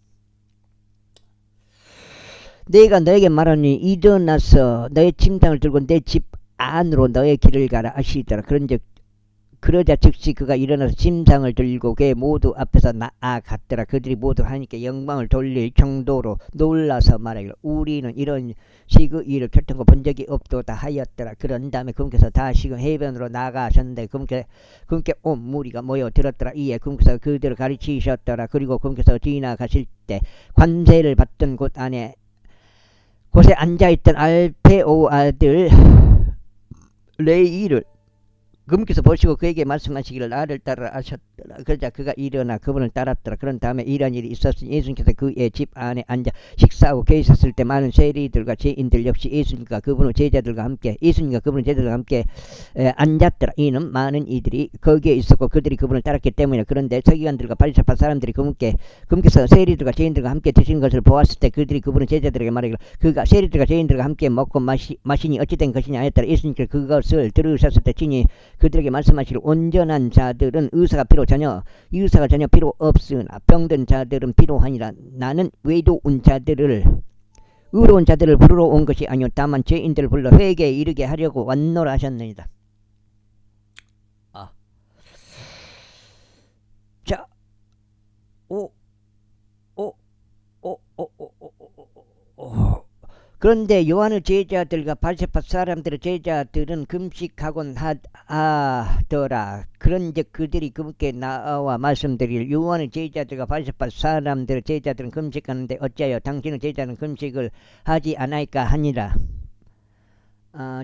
내가 너에게 말하니 일어나서 너의 침상을 들고 내 집 안으로 너의 길을 가라 하시더라. 그런즉 그러자 즉시 그가 일어나서 침상을 들고 그의 모두 앞에서 나아갔더라. 그들이 모두 하니까 영광을 돌릴 정도로 놀라서 말하기를 우리는 이런 식의 일을 결정코 본 적이 없도다 하였더라. 그런 다음에 그분께서 다시금 해변으로 나가셨는데 그분께 온 무리가 모여들었더라. 이에 그분께서 그들을 가르치셨더라. 그리고 그분께서 지나가실 때 관세를 받던 곳에 앉아있던 알페오 아들 레이를 그분께서 보시고 그에게 말씀하시기를 나를 따라 하셨더라. 그러자 그가 일어나 그분을 따랐더라. 그런 다음에 이런 일이 있었으니 예수님께서 그의 집 안에 앉아 식사하고 계셨을 때 많은 세리들과 죄인들 역시 예수님과 그분의 제자들과 함께 앉았더라. 이는 많은 이들이 거기에 있었고 그들이 그분을 따랐기 때문이라. 그런데 서기관들과 바리새파 사람들이 그분께서 세리들과 죄인들과 함께 드신 것을 보았을 때 그들이 그분의 제자들에게 말하기를 그가 세리들과 죄인들과 함께 먹고 마시니 어찌된 것이냐 하였더라. 예수님께서 그것을 들으셨을 때 친히 그들에게 말씀하시기를 온전한 자들은 의사가 전혀 필요 없으나 병든 자들은 필요하니라. 나는 의로운 자들을 부르러 온 것이 아니요 다만 죄인들을 불러 회개에 이르게 하려고 왔노라 하셨느니라. 자, 그런데 요한의 제자들과 바리새파 사람들의 제자들은 금식하곤 하더라. 그런즉 그들이 그분께 나와 말씀드리기를 요한의 제자들과 바리새파 사람들의 제자들은 금식하는데 어찌하여 당신의 제자는 금식을 하지 아나이까 하니라.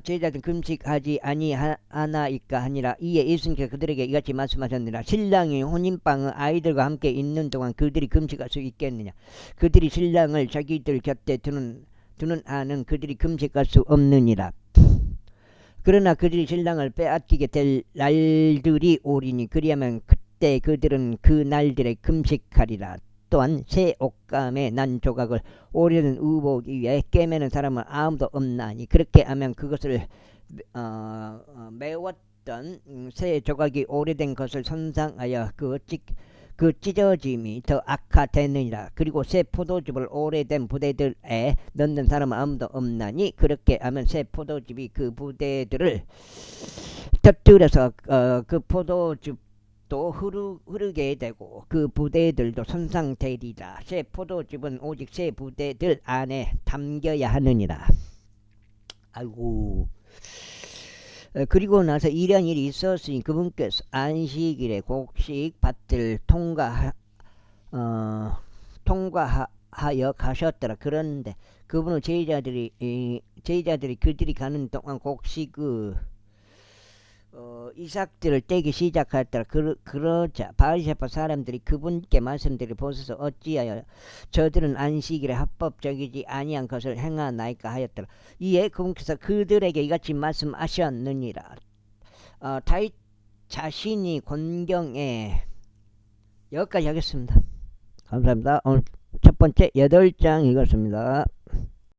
제자들은 금식하지 아니하나이까 하니라. 이에 예수님께서 그들에게 이같이 말씀하셨느니라. 신랑이 혼인방의 아이들과 함께 있는 동안 그들이 금식할 수 있겠느냐. 그들이 신랑을 자기들 곁에 두는 한은 그들이 금식할 수 없느니라. 그러나 그들이 신랑을 빼앗기게 될 날들이 오리니 그리하면 그때 그들은 그 날들에 금식하리라. 또한 새 옷감에 난 조각을 오래된 의복 위에 꿰매는 사람은 아무도 없나니 그렇게 하면 그것을 메웠던 새 조각이 오래된 것을 손상하여 그 찢어짐이 더 악화되느니라. 그리고 새 포도즙을 오래된 부대들에 넣는 사람은 아무도 없나니 그렇게 하면 새 포도즙이 그 부대들을 터뜨려서 그 포도즙도 흐르게 되고 그 부대들도 손상되리라. 새 포도즙은 오직 새 부대들 안에 담겨야 하느니라. 아이고. 그리고 나서 이런 일이 있었으니 그분께서 안식일에 곡식 밭을 통과하여 가셨더라. 그런데 그분의 제자들이 그들이 가는 동안 곡식의 이삭들을 떼기 시작하였더라. 그러자 바리새파 사람들이 그분께 말씀드리 보소서 어찌하여 저들은 안식일에 합법적이지 아니한 것을 행하나이까 하였더라. 이에 그분께서 그들에게 이같이 말씀하셨느니라. 다윗 자신이 권경에 여기까지 하겠습니다. 감사합니다. 오늘 첫 번째 8장 읽었습니다.